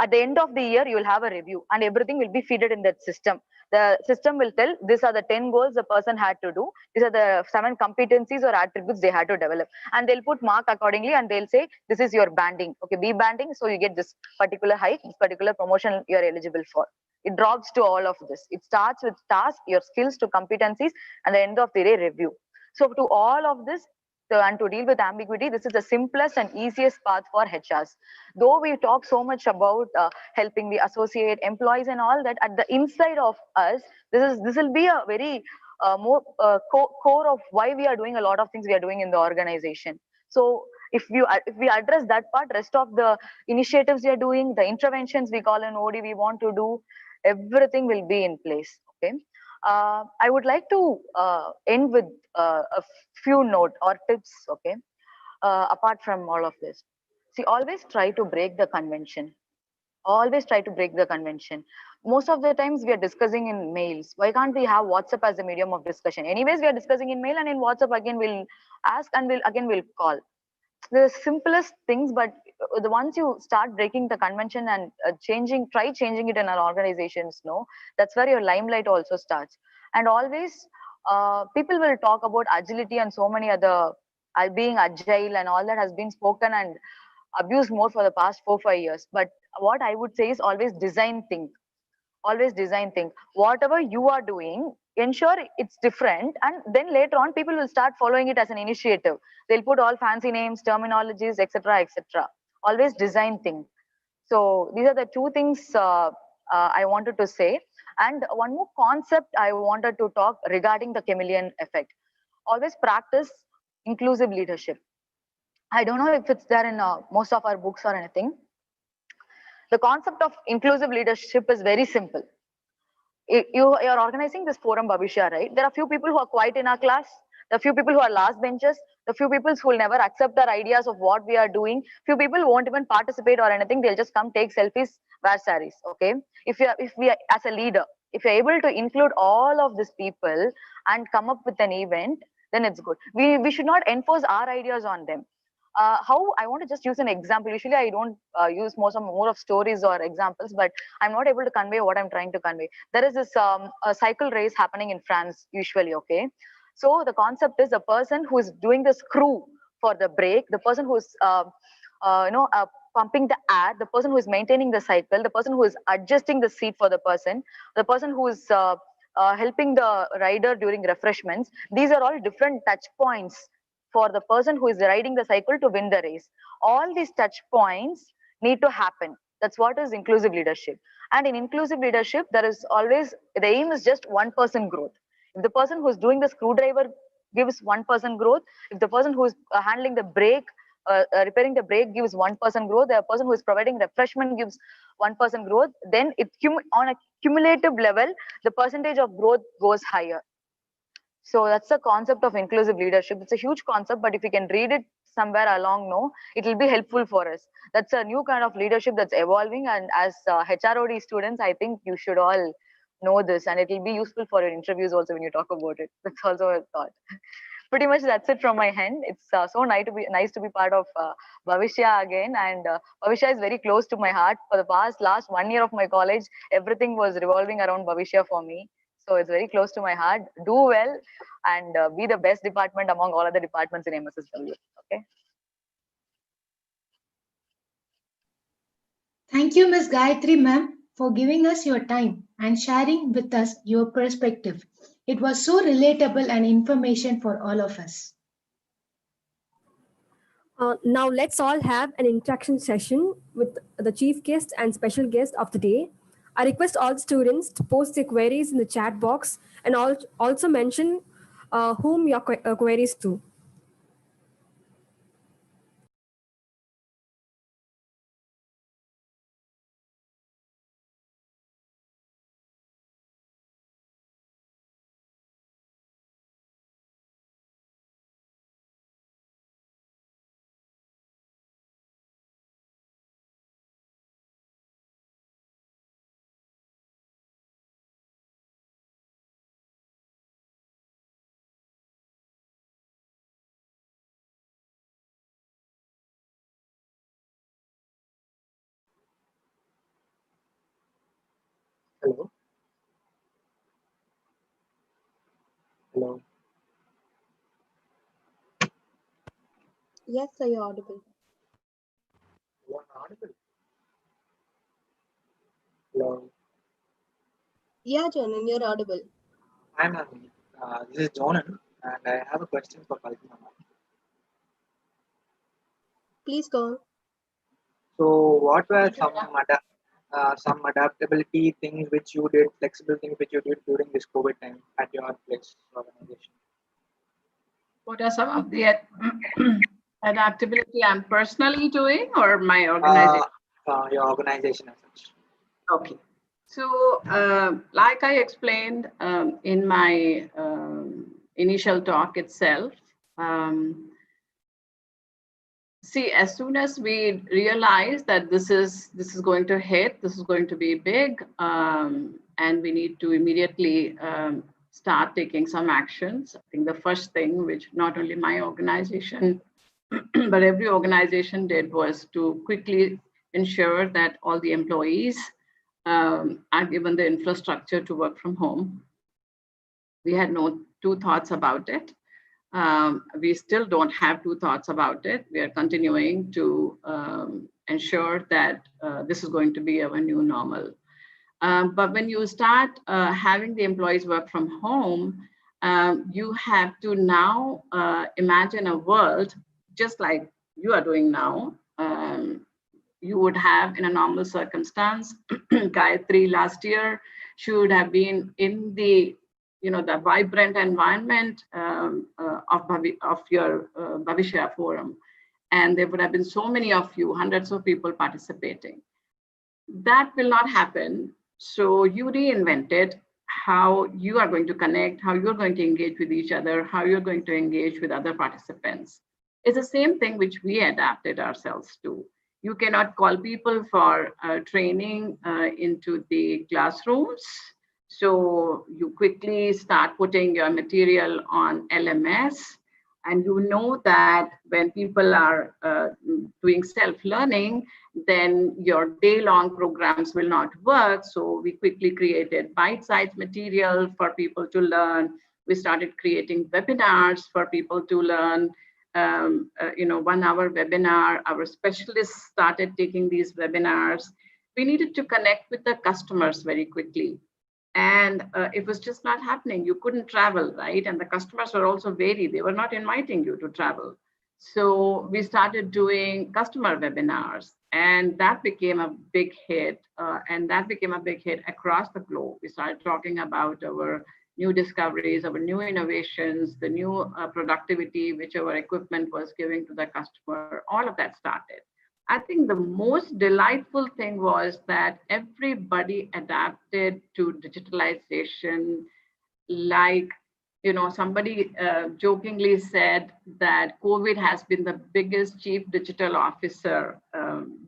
At the end of the year, you will have a review and everything will be feeded in that system. The system will tell these are the 10 goals the person had to do. These are the 7 competencies or attributes they had to develop. And they'll put mark accordingly and they'll say, this is your banding. Okay, B banding. So you get this particular height, this particular promotion you're eligible for. It drops to all of this. It starts with task, your skills to competencies, and the end of the day review. So to all of this, and to deal with ambiguity, this is the simplest and easiest path for HRs. Though we talk so much about helping the associate employees and all that, at the inside of us, this will be a very more core of why we are doing a lot of things we are doing in the organization. So if we address that part, rest of the initiatives we are doing, the interventions we call an OD we want to do, everything will be in place. Okay. I would like to end with a few note or tips. Okay. Apart from all of this, see, always try to break the convention. Always try to break the convention. Most of the times we are discussing in mails. Why can't we have WhatsApp as a medium of discussion? Anyways, we are discussing in mail, and in WhatsApp again we'll ask and we'll call. The simplest things, but the once you start breaking the convention and try changing it in our organizations, no, that's where your limelight also starts. And always people will talk about agility and so many other being agile and all that has been spoken and abused more for the past 4-5 years. But what I would say is always design think. Whatever you are doing, ensure it's different, and then later on people will start following it as an initiative. They'll put all fancy names, terminologies, etc., etc. Always design think. So these are the two things I wanted to say. And one more concept I wanted to talk regarding the chameleon effect. Always practice inclusive leadership. I don't know if it's there in most of our books or anything. The concept of inclusive leadership is very simple. You're organizing this forum, Bhavishya, right? There are few people who are quiet in our class. There are few people who are last benches. The few people who will never accept our ideas of what we are doing. Few people won't even participate or anything. They'll just come take selfies, wear saris. Okay. If we are as a leader, if you're able to include all of these people and come up with an event, then it's good. We should not enforce our ideas on them. How I want to just use an example. Usually I don't use more of stories or examples, but I'm not able to convey what I'm trying to convey. There is this a cycle race happening in France usually. Okay, so the concept is the person who is doing the screw for the brake, the person who is pumping the air, the person who is maintaining the cycle, the person who is adjusting the seat for the person who is helping the rider during refreshments. These are all different touch points for the person who is riding the cycle to win the race. All these touch points need to happen. That's what is inclusive leadership. And in inclusive leadership, there is always, the aim is just 1% growth. If the person who is doing the screwdriver gives 1% growth, if the person who is handling the brake, repairing the brake gives 1% growth, the person who is providing refreshment gives 1% growth, then on a cumulative level, the percentage of growth goes higher. So that's the concept of inclusive leadership. It's a huge concept, but if we can read it somewhere along, no, it will be helpful for us. That's a new kind of leadership that's evolving. And as HROD students, I think you should all know this, and it will be useful for your interviews also when you talk about it. That's also a thought. Pretty much that's it from my end. It's so nice to be part of Bhavishya again. And Bhavishya is very close to my heart. For the last 1 year of my college, everything was revolving around Bhavishya for me. So it's very close to my heart. Do well and be the best department among all other departments in MSSW. Okay. Thank you, Ms. Gayatri ma'am, for giving us your time and sharing with us your perspective. It was so relatable and information for all of us. Now let's all have an interaction session with the chief guest and special guest of the day. I request all students to post their queries in the chat box and also mention whom your queries to. Hello. Hello. Yes, sir, you're audible. You are audible. Hello. Yeah, Jonan, you're audible. Hi, ma'am. This is Jonan, and I have a question for Kalpana. Please go on. So, what were some adaptability things which you did, flexible things which you did during this COVID time at your place organization? What are some of the adaptability I'm personally doing or my organization? Your organization as such. Okay. So, like I explained in my initial talk itself, see, as soon as we realize that this is going to hit, this is going to be big, and we need to immediately start taking some actions. I think the first thing, which not only my organization, but every organization did, was to quickly ensure that all the employees are given the infrastructure to work from home. We had no two thoughts about it. We still don't have two thoughts about it. We are continuing to ensure that this is going to be our new normal. But when you start having the employees work from home, you have to now imagine a world just like you are doing now. You would have in a normal circumstance. Gayatri last year should have been in the the vibrant environment of your Bhavishya forum, and there would have been so many of you, hundreds of people participating. That will not happen. So you reinvented how you are going to connect, how you're going to engage with each other, how you're going to engage with other participants. It's the same thing which we adapted ourselves to. You cannot call people for training into the classrooms. So you quickly start putting your material on LMS. And you know that when people are doing self-learning, then your day-long programs will not work. So we quickly created bite-sized material for people to learn. We started creating webinars for people to learn. 1 hour webinar. Our specialists started taking these webinars. We needed to connect with the customers very quickly. And it was just not happening. You couldn't travel, right? And the customers were also varied. They were not inviting you to travel. So we started doing customer webinars, and that became a big hit. And that became a big hit across the globe. We started talking about our new discoveries, our new innovations, the new productivity which our equipment was giving to the customer. All of that started. I think the most delightful thing was that everybody adapted to digitalization. Like, somebody jokingly said that COVID has been the biggest chief digital officer.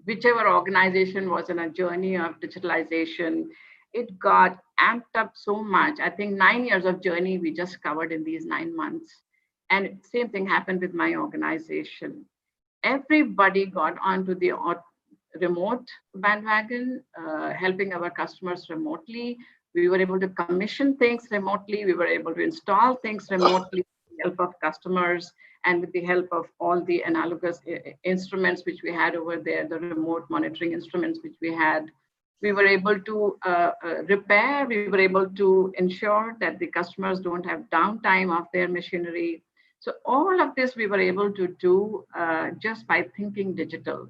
Whichever organization was in a journey of digitalization, it got amped up so much. I think 9 years of journey we just covered in these 9 months. And same thing happened with my organization. Everybody got onto the remote bandwagon, helping our customers remotely. We were able to commission things remotely. We were able to install things remotely. the help of customers and with the help of all the analogous instruments which we had over there, the remote monitoring instruments which we had, we were able to repair, we were able to ensure that the customers don't have downtime of their machinery. So all of this we were able to do just by thinking digital.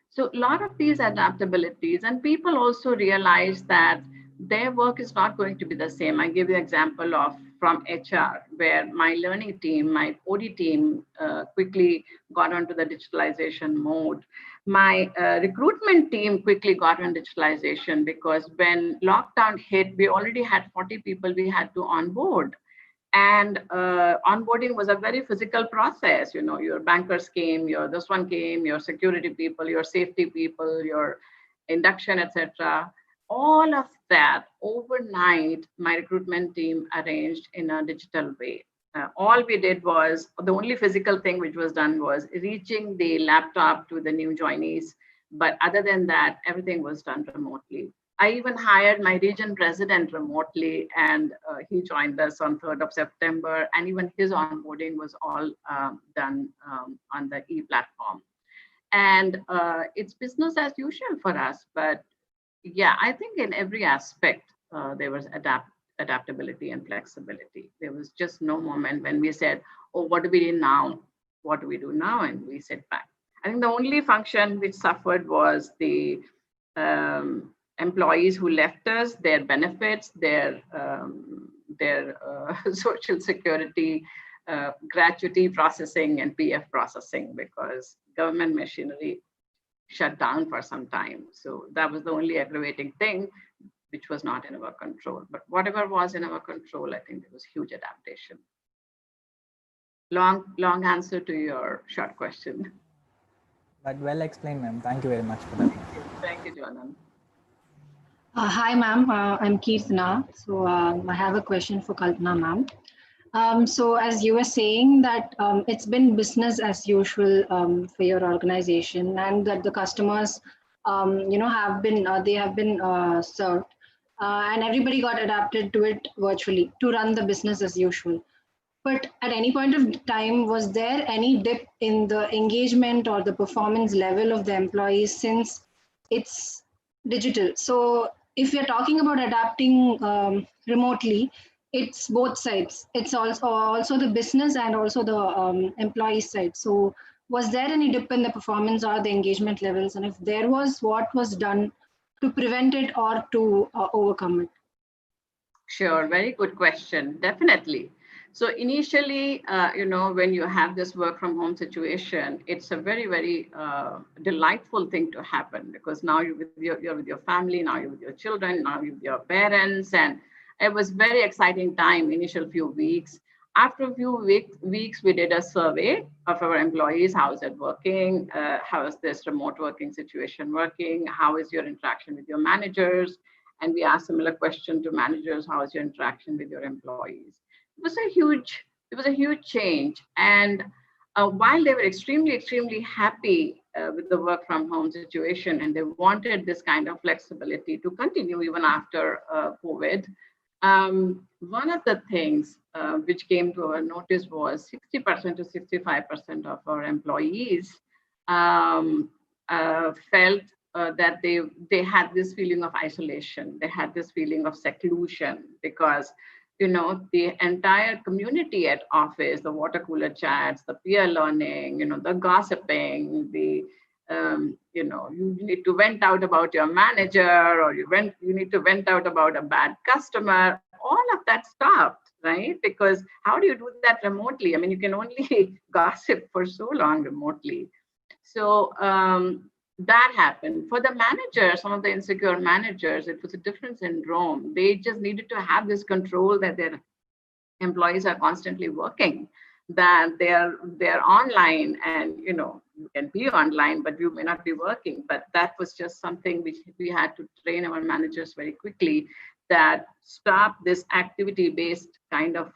So a lot of these adaptabilities, and people also realize that their work is not going to be the same. I give you an example of from HR, where my learning team, my OD team quickly got onto the digitalization mode. My recruitment team quickly got on digitalization because when lockdown hit, we already had 40 people we had to onboard. And onboarding was a very physical process. You know, your bankers came, your this one came, your security people, your safety people, your induction, etc. All of that overnight, my recruitment team arranged in a digital way. All we did was, the only physical thing which was done was reaching the laptop to the new joinees. But other than that, everything was done remotely. I even hired my region president remotely, and he joined us on 3rd of September. And even his onboarding was all done on the e-platform. And it's business as usual for us. But yeah, I think in every aspect, there was adaptability and flexibility. There was just no moment when we said, oh, what do we do now? What do we do now? And we sit back. I think the only function which suffered was the employees who left us, their benefits, their social security, gratuity processing and PF processing, because government machinery shut down for some time. So that was the only aggravating thing, which was not in our control. But whatever was in our control, I think there was huge adaptation. Long answer to your short question. But well explained, ma'am. Thank you very much for that. Thank you, Jonan. Hi, ma'am. I'm Kirtana. So I have a question for Kalpana, ma'am. So as you were saying that it's been business as usual for your organization, and that the customers, have been served, and everybody got adapted to it virtually to run the business as usual. But at any point of time, was there any dip in the engagement or the performance level of the employees since it's digital? So if you're talking about adapting remotely, it's both sides. It's also the business and also the employee side. So was there any dip in the performance or the engagement levels? And if there was, what was done to prevent it or to overcome it? Sure, very good question. Definitely. So initially, when you have this work from home situation, it's a very, very delightful thing to happen, because now you're with your family, now you're with your children, now you're with your parents, and it was very exciting time, initial few weeks. After a few weeks, we did a survey of our employees. How is it working? How is this remote working situation working? How is your interaction with your managers? And we asked similar question to managers. How is your interaction with your employees? It was a huge change. And while they were extremely, extremely happy with the work from home situation, and they wanted this kind of flexibility to continue even after COVID, one of the things which came to our notice was 60% to 65% of our employees felt that they had this feeling of isolation. They had this feeling of seclusion, because the entire community at office, the water cooler chats, the peer learning, the gossiping, you need to vent out about your manager, or you need to vent out about a bad customer. All of that stopped, right? Because how do you do that remotely? I mean, you can only gossip for so long remotely. So that happened. For the managers, some of the insecure managers, it was a different syndrome. They just needed to have this control that their employees are constantly working, that they're online, and you can be online, but you may not be working. But that was just something which we had to train our managers very quickly, that stop this activity-based kind of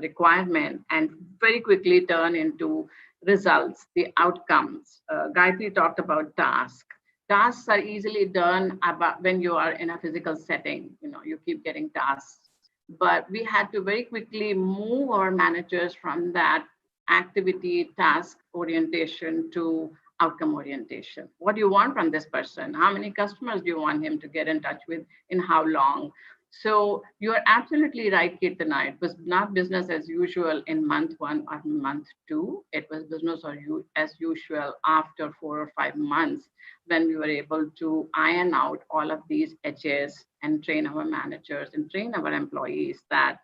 requirement and very quickly turn into results, the outcomes. Gayatri talked about tasks. Tasks are easily done when you are in a physical setting. You keep getting tasks. but we had to very quickly move our managers from that activity task orientation to outcome orientation. What do you want from this person? How many customers do you want him to get in touch with in how long? So you're absolutely right, Kirtana. It was not business as usual in month 1 or month 2. It was business as usual after 4 or 5 months, when we were able to iron out all of these edges and train our managers and train our employees that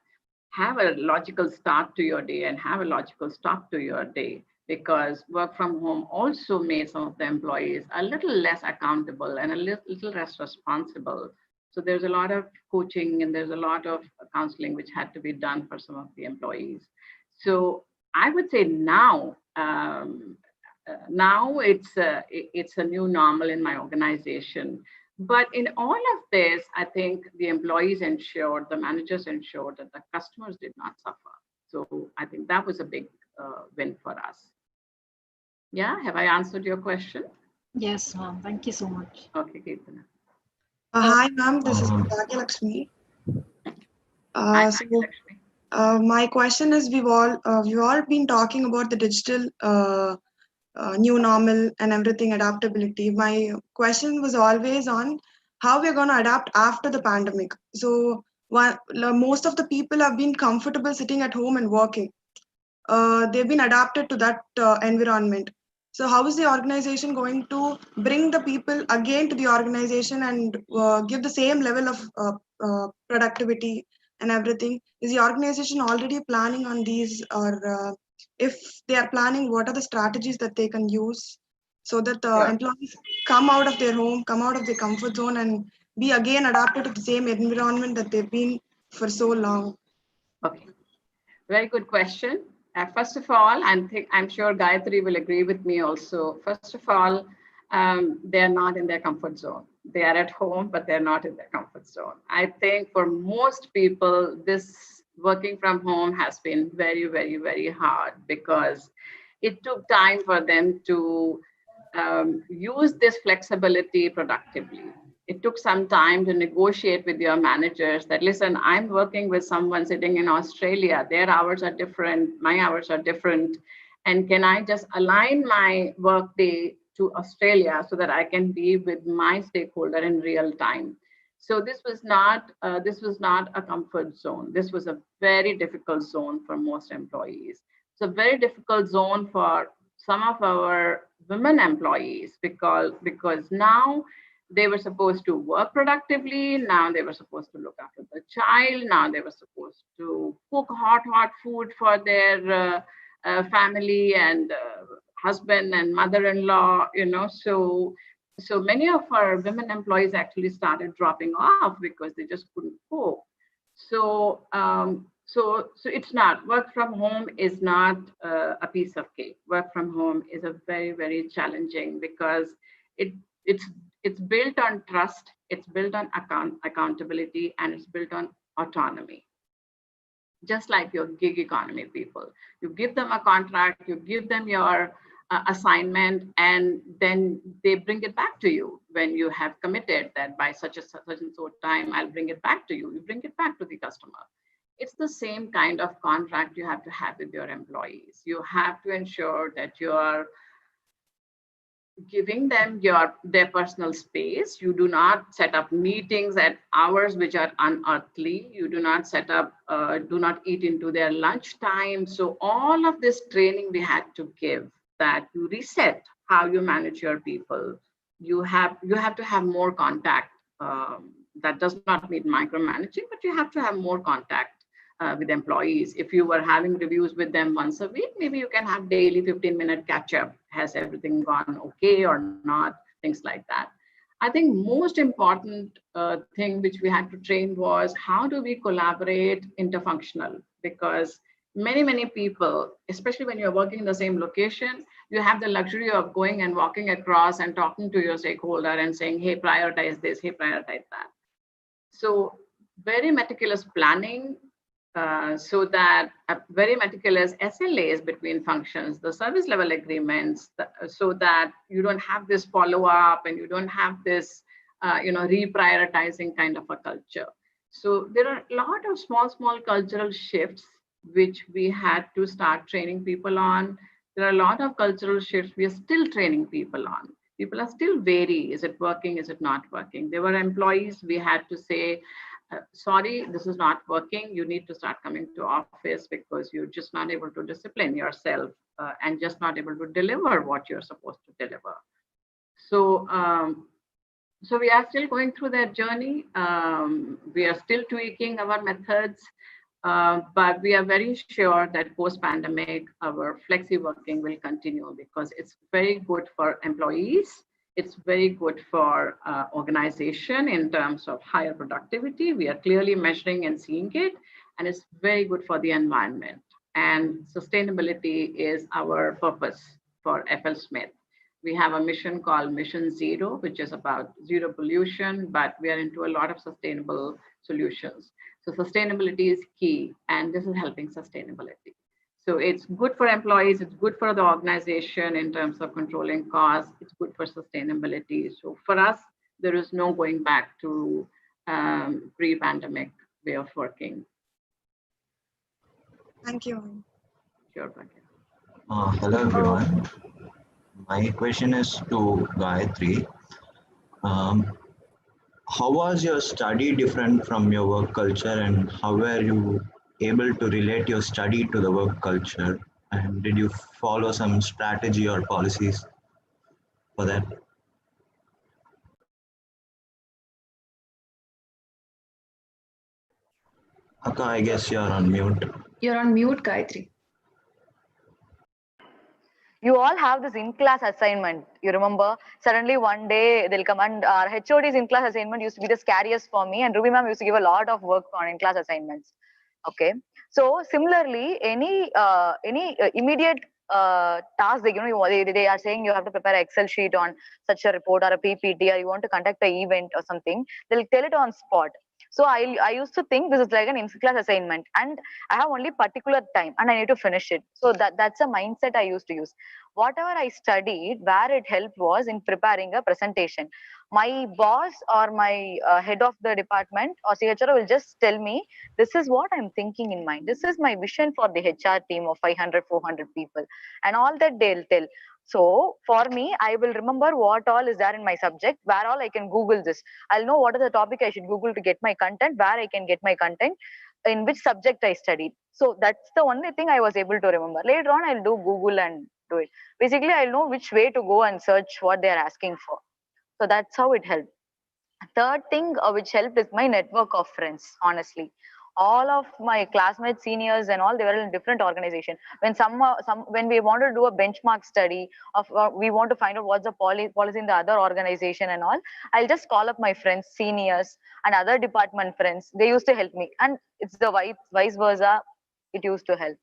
have a logical start to your day and have a logical stop to your day, because work from home also made some of the employees a little less accountable and a little less responsible. So there's a lot of coaching and there's a lot of counseling which had to be done for some of the employees. So I would say now, now it's a new normal in my organization. But in all of this, I think the employees ensured, the managers ensured that the customers did not suffer. So I think that was a big win for us. Yeah, have I answered your question? Yes, ma'am. Thank you so much. Okay, Kirtana. Hi, ma'am. This is Bhavishya. My question is: we've all been talking about the digital new normal and everything, adaptability. My question was always on how we're going to adapt after the pandemic. So most of the people have been comfortable sitting at home and working. They've been adapted to that environment. So how is the organization going to bring the people again to the organization and give the same level of productivity and everything? Is the organization already planning on these, or if they are planning, what are the strategies that they can use so that the employees come out of their home, come out of their comfort zone, and be again adapted to the same environment that they've been for so long? Okay, very good question. First of all, I'm sure Gayatri will agree with me also. First of all, they're not in their comfort zone. They are at home, but they're not in their comfort zone. I think for most people, this working from home has been very, very, very hard, because it took time for them to use this flexibility productively. It took some time to negotiate with your managers that, listen, I'm working with someone sitting in Australia. Their hours are different. My hours are different. And can I just align my work day to Australia so that I can be with my stakeholder in real time? So this was not a comfort zone. This was a very difficult zone for most employees. It's a very difficult zone for some of our women employees, because now they were supposed to work productively. Now they were supposed to look after the child. Now they were supposed to cook hot food for their family and husband and mother-in-law, so many of our women employees actually started dropping off because they just couldn't cope. So it's not, work from home is not a piece of cake. Work from home is a very, very challenging, because it's built on trust, it's built on accountability, and it's built on autonomy. Just like your gig economy people, you give them a contract, you give them your assignment, and then they bring it back to you when you have committed that by such and so time, I'll bring it back to you. You bring it back to the customer. It's the same kind of contract you have to have with your employees. You have to ensure that you are giving them their personal space. You do not set up meetings at hours which are unearthly. You do not do not eat into their lunch time. So all of this training we had to give, that you reset how you manage your people. You have to have more contact. That does not mean micromanaging, but you have to have more contact with employees. If you were having reviews with them once a week, maybe you can have daily 15-minute catch up. Has everything gone okay or not? Things like that. I think most important thing which we had to train was, how do we collaborate interfunctional? Because many people, especially when you're working in the same location, you have the luxury of going and walking across and talking to your stakeholder and saying, hey, prioritize this, hey, prioritize that. So very meticulous planning, so that very meticulous SLAs between functions, the service level agreements, so that you don't have this follow up and you don't have this reprioritizing kind of a culture. So there are a lot of small cultural shifts which we had to start training people on. There are a lot of cultural shifts we are still training people on. People are still wary. Is it working? Is it not working? There were employees we had to say, sorry, this is not working. You need to start coming to office because you're just not able to discipline yourself and just not able to deliver what you're supposed to deliver. So so we are still going through that journey. We are still tweaking our methods, but we are very sure that post-pandemic, our flexi working will continue because it's very good for employees. It's very good for organization in terms of higher productivity. We are clearly measuring and seeing it, and it's very good for the environment. And sustainability is our purpose for FL Smith. We have a mission called Mission Zero, which is about zero pollution, but we are into a lot of sustainable solutions. So sustainability is key, and this is helping sustainability. So it's good for employees, it's good for the organization in terms of controlling costs, it's good for sustainability. So for us, there is no going back to pre-pandemic way of working. Thank you. Sure, hello everyone. My question is to Gayatri. How was your study different from your work culture, and how were you able to relate your study to the work culture? And did you follow some strategy or policies for that? Akka, I guess you're on mute. You're on mute, Gayatri. You all have this in-class assignment. You remember? Suddenly one day they'll come, and our HOD's in-class assignment used to be the scariest for me, and Ruby ma'am used to give a lot of work on in-class assignments. Okay. So similarly, any immediate task, they are saying you have to prepare an Excel sheet on such a report or a PPT, or you want to conduct an event or something, they'll tell it on spot. So I used to think this is like an in-class assignment, and I have only particular time and I need to finish it. So that's a mindset I used to use. Whatever I studied, where it helped was in preparing a presentation. My boss or my head of the department or CHRO will just tell me, this is what I'm thinking in mind. This is my vision for the HR team of 500, 400 people, and all that they'll tell. So for me, I will remember what all is there in my subject, where all I can Google this. I'll know what is the topic I should Google to get my content, where I can get my content, in which subject I studied. So that's the only thing I was able to remember. Later on, I'll do Google and do it. Basically, I'll know which way to go and search what they're asking for. So that's how it helped. Third thing which helped is my network of friends, honestly. All of my classmates, seniors, and all, they were in different organization. When we want to do a benchmark study of we want to find out what's the policy in the other organization and all, I'll just call up my friends, seniors, and other department friends. They used to help me, and it's the vice versa. It used to help.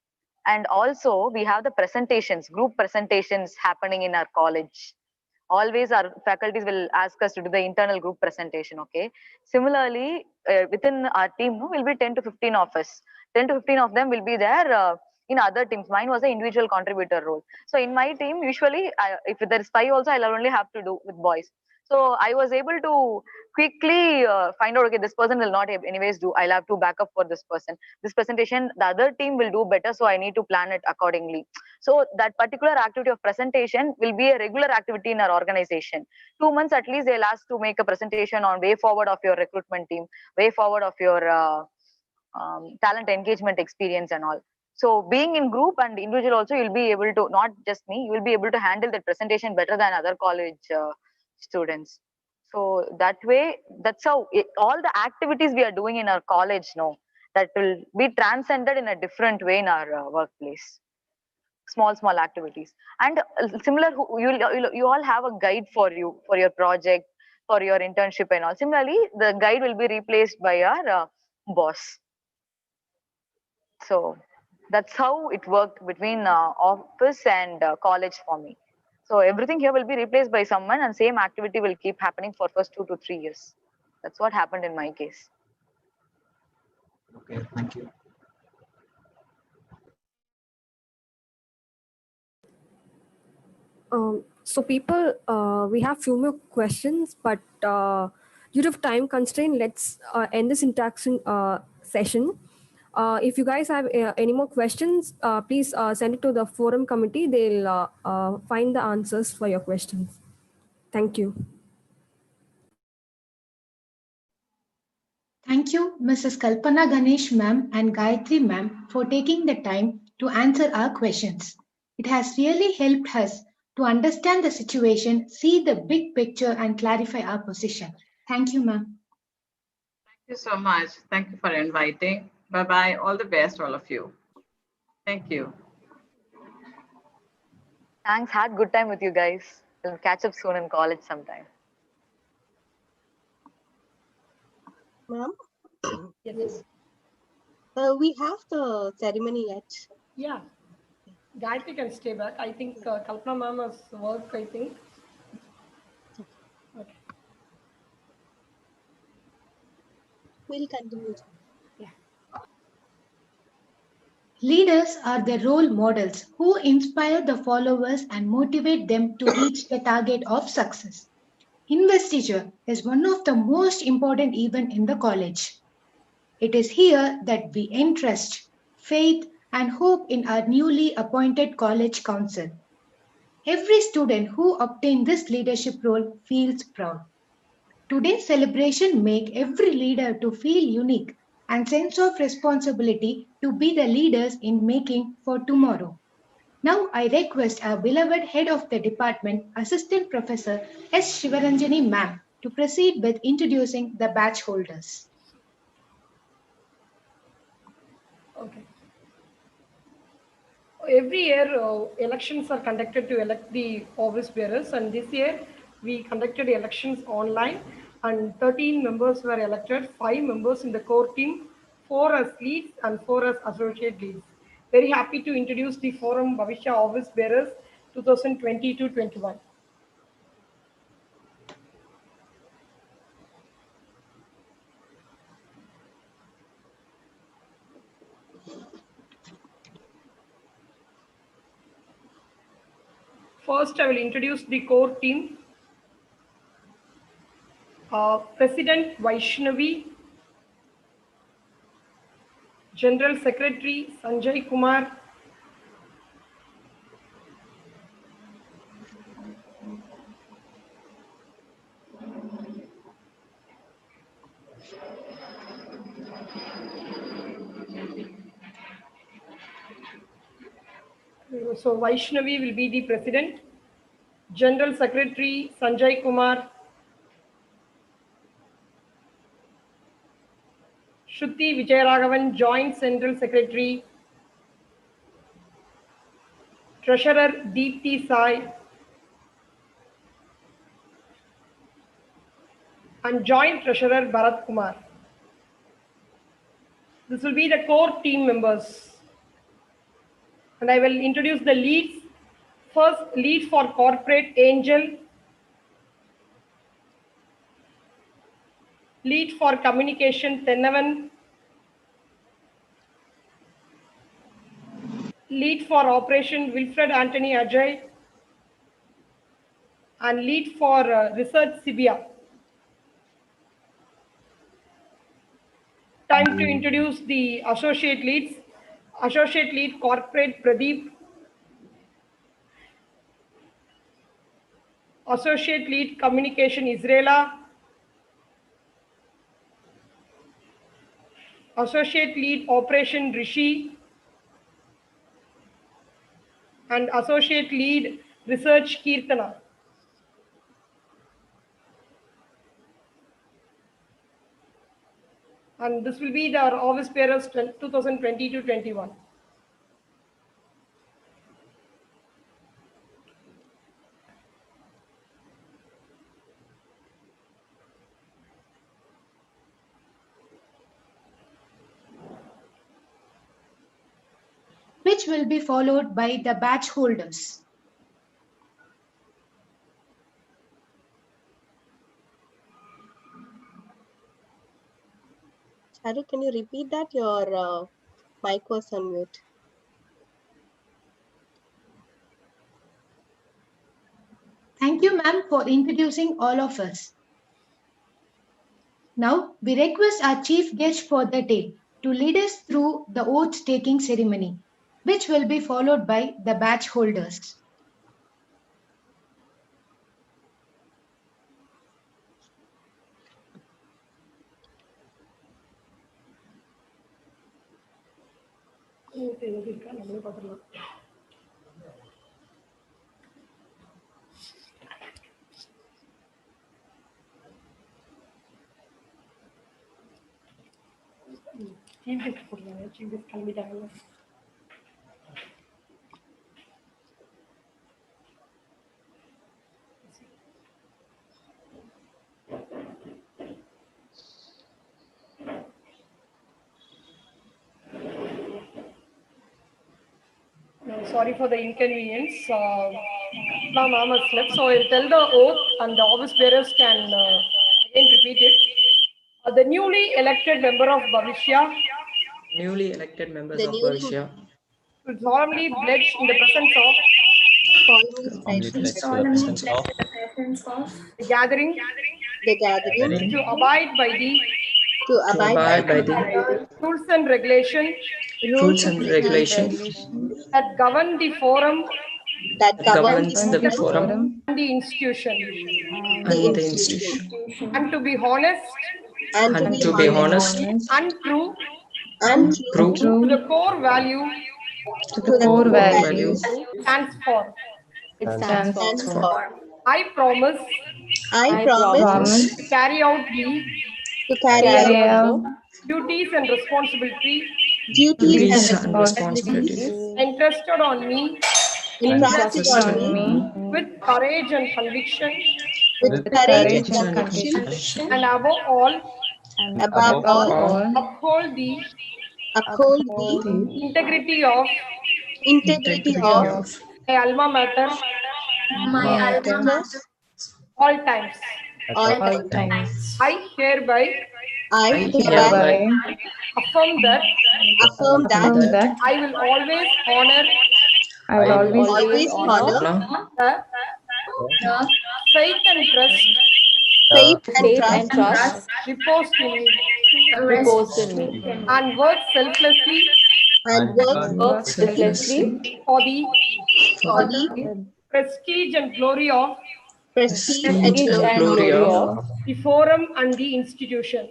And also we have the presentations, group presentations happening in our college. Always our faculties will ask us to do the internal group presentation. Okay. Similarly, within our team, will be 10 to 15 of us. 10 to 15 of them will be there in other teams. Mine was an individual contributor role. So in my team, usually, if there is 5 also, I'll only have to do with boys. So I was able to quickly find out, okay, this person will not anyways do. I'll have to back up for this person. This presentation, the other team will do better, so I need to plan it accordingly. So that particular activity of presentation will be a regular activity in our organization. 2 months at least, they'll ask to make a presentation on way forward of your recruitment team, way forward of your talent engagement experience and all. So being in group and individual also, you'll be able to, not just me, you will be able to handle that presentation better than other college students. So that way, that's how all the activities we are doing in our college, that will be transcended in a different way in our workplace. Small activities. And similar, you all have a guide for you for your project, for your internship and all. Similarly, the guide will be replaced by our boss. So that's how it worked between office and college for me. So everything here will be replaced by someone, and same activity will keep happening for first 2 to 3 years. That's what happened in my case. Okay, thank you. So people, we have few more questions, but due to time constraint, let's end this interaction session. If you guys have any more questions, please send it to the forum committee. They'll find the answers for your questions. Thank you. Thank you, Mrs. Kalpana Ganesh ma'am and Gayatri ma'am for taking the time to answer our questions. It has really helped us to understand the situation, see the big picture and clarify our position. Thank you, ma'am. Thank you so much. Thank you for inviting. Bye-bye. All the best, all of you. Thank you. Thanks. Had good time with you guys. We'll catch up soon in college sometime. Ma'am? Yes. We have the ceremony yet. Yeah. Gayatri can stay back. I think Kalpana ma'am has work, I think. Okay. We'll continue. Yeah. Leaders are the role models who inspire the followers and motivate them to reach the target of success. Investiture is one of the most important events in the college. It is here that we entrust faith and hope in our newly appointed college council. Every student who obtains this leadership role feels proud. Today's celebration makes every leader to feel unique and sense of responsibility to be the leaders in making for tomorrow. Now I request our beloved head of the department, Assistant Professor S. Shivaranjani ma'am, to proceed with introducing the batch holders. Okay. Every year, elections are conducted to elect the office bearers, and this year we conducted elections online, and 13 members were elected, 5 members in the core team, 4 as leads and 4 as associate leads. Very happy to introduce the Forum Bhavishya office bearers 2020-21. First, I will introduce the core team. President Vaishnavi, General Secretary Sanjay Kumar, so Vaishnavi will be the president. General Secretary Sanjay Kumar, Shruti Vijayaraghavan, Joint Central Secretary, Treasurer Deepthi Sai, and Joint Treasurer Bharat Kumar. This will be the core team members. And I will introduce the leads. First, lead for Corporate Angel, lead for Communication Tennavan, lead for Operation Wilfred Anthony Ajay, and lead for Research Sibia. Time to introduce the associate leads. Associate lead Corporate Pradeep, Associate lead Communication Israela, Associate lead Operation Rishi, and Associate lead Research Kirtana. And this will be the office bearers 2020-21. Which will be followed by the batch holders. Charu, can you repeat that? Your mic was on mute. Thank you, ma'am, for introducing all of us. Now, we request our chief guest for the day to lead us through the oath taking ceremony, which will be followed by the badge holders. Sorry for the inconvenience. Now ma'am has slept, so I'll tell the oath and the office bearers can again repeat it. The newly elected member of Bhavishya Newly elected members of Bhavishya will solemnly pledge in the presence of the gathering to abide by the rules and regulations that govern the forum and the institution, and to be honest and true to the core value stands for. I promise to carry out the duties and responsibilities entrusted on me with courage and conviction, and above all, uphold the integrity of my alma mater all times. I hereby affirm that I will always honor the faith and trust reposed in me, and work selflessly for the prestige and glory of the forum and the institution.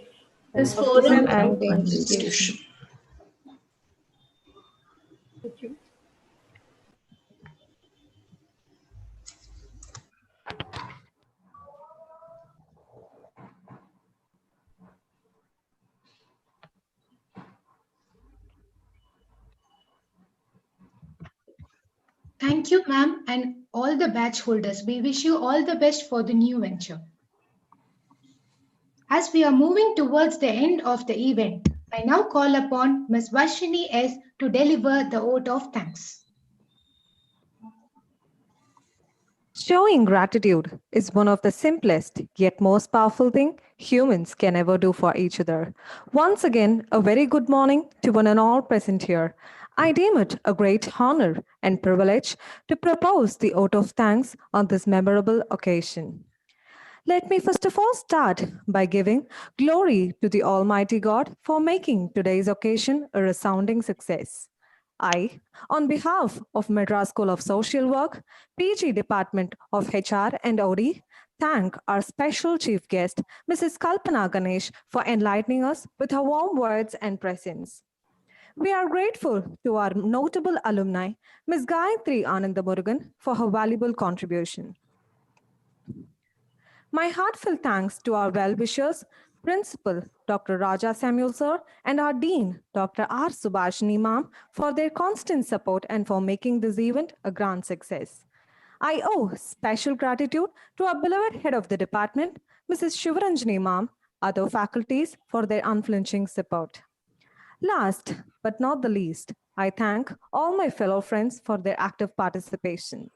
Thank you. Thank you, ma'am, and all the badge holders. We wish you all the best for the new venture. As we are moving towards the end of the event, I now call upon Ms. Vashini S. to deliver the vote of thanks. Showing gratitude is one of the simplest yet most powerful thing humans can ever do for each other. Once again, a very good morning to one and all present here. I deem it a great honor and privilege to propose the vote of thanks on this memorable occasion. Let me first of all start by giving glory to the Almighty God for making today's occasion a resounding success. I, on behalf of Madras School of Social Work, PG Department of HR and OD, thank our special chief guest, Mrs. Kalpana Ganesh, for enlightening us with her warm words and presence. We are grateful to our notable alumni, Ms. Gayatri Anandamurugan, for her valuable contribution. My heartfelt thanks to our well-wishers, Principal Dr. Raja Samuel Sir, and our Dean Dr. R. Subhashini Ma'am for their constant support and for making this event a grand success. I owe special gratitude to our beloved head of the department, Mrs. Shivaranjani Ma'am, other faculties for their unflinching support. Last but not the least, I thank all my fellow friends for their active participation.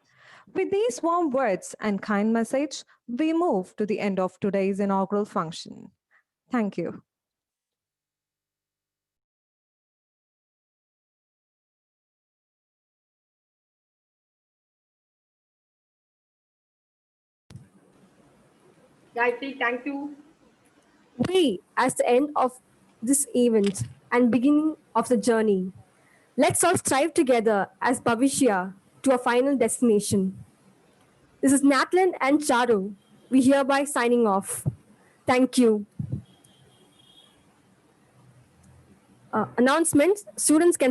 With these warm words and kind message, we move to the end of today's inaugural function. Thank you. Gayatri, thank you. pray as the end of this event and beginning of the journey. Let's all strive together as Bhavishya to a final destination. This is Natlan and Charu. We hereby signing off. Thank you. Announcements: students can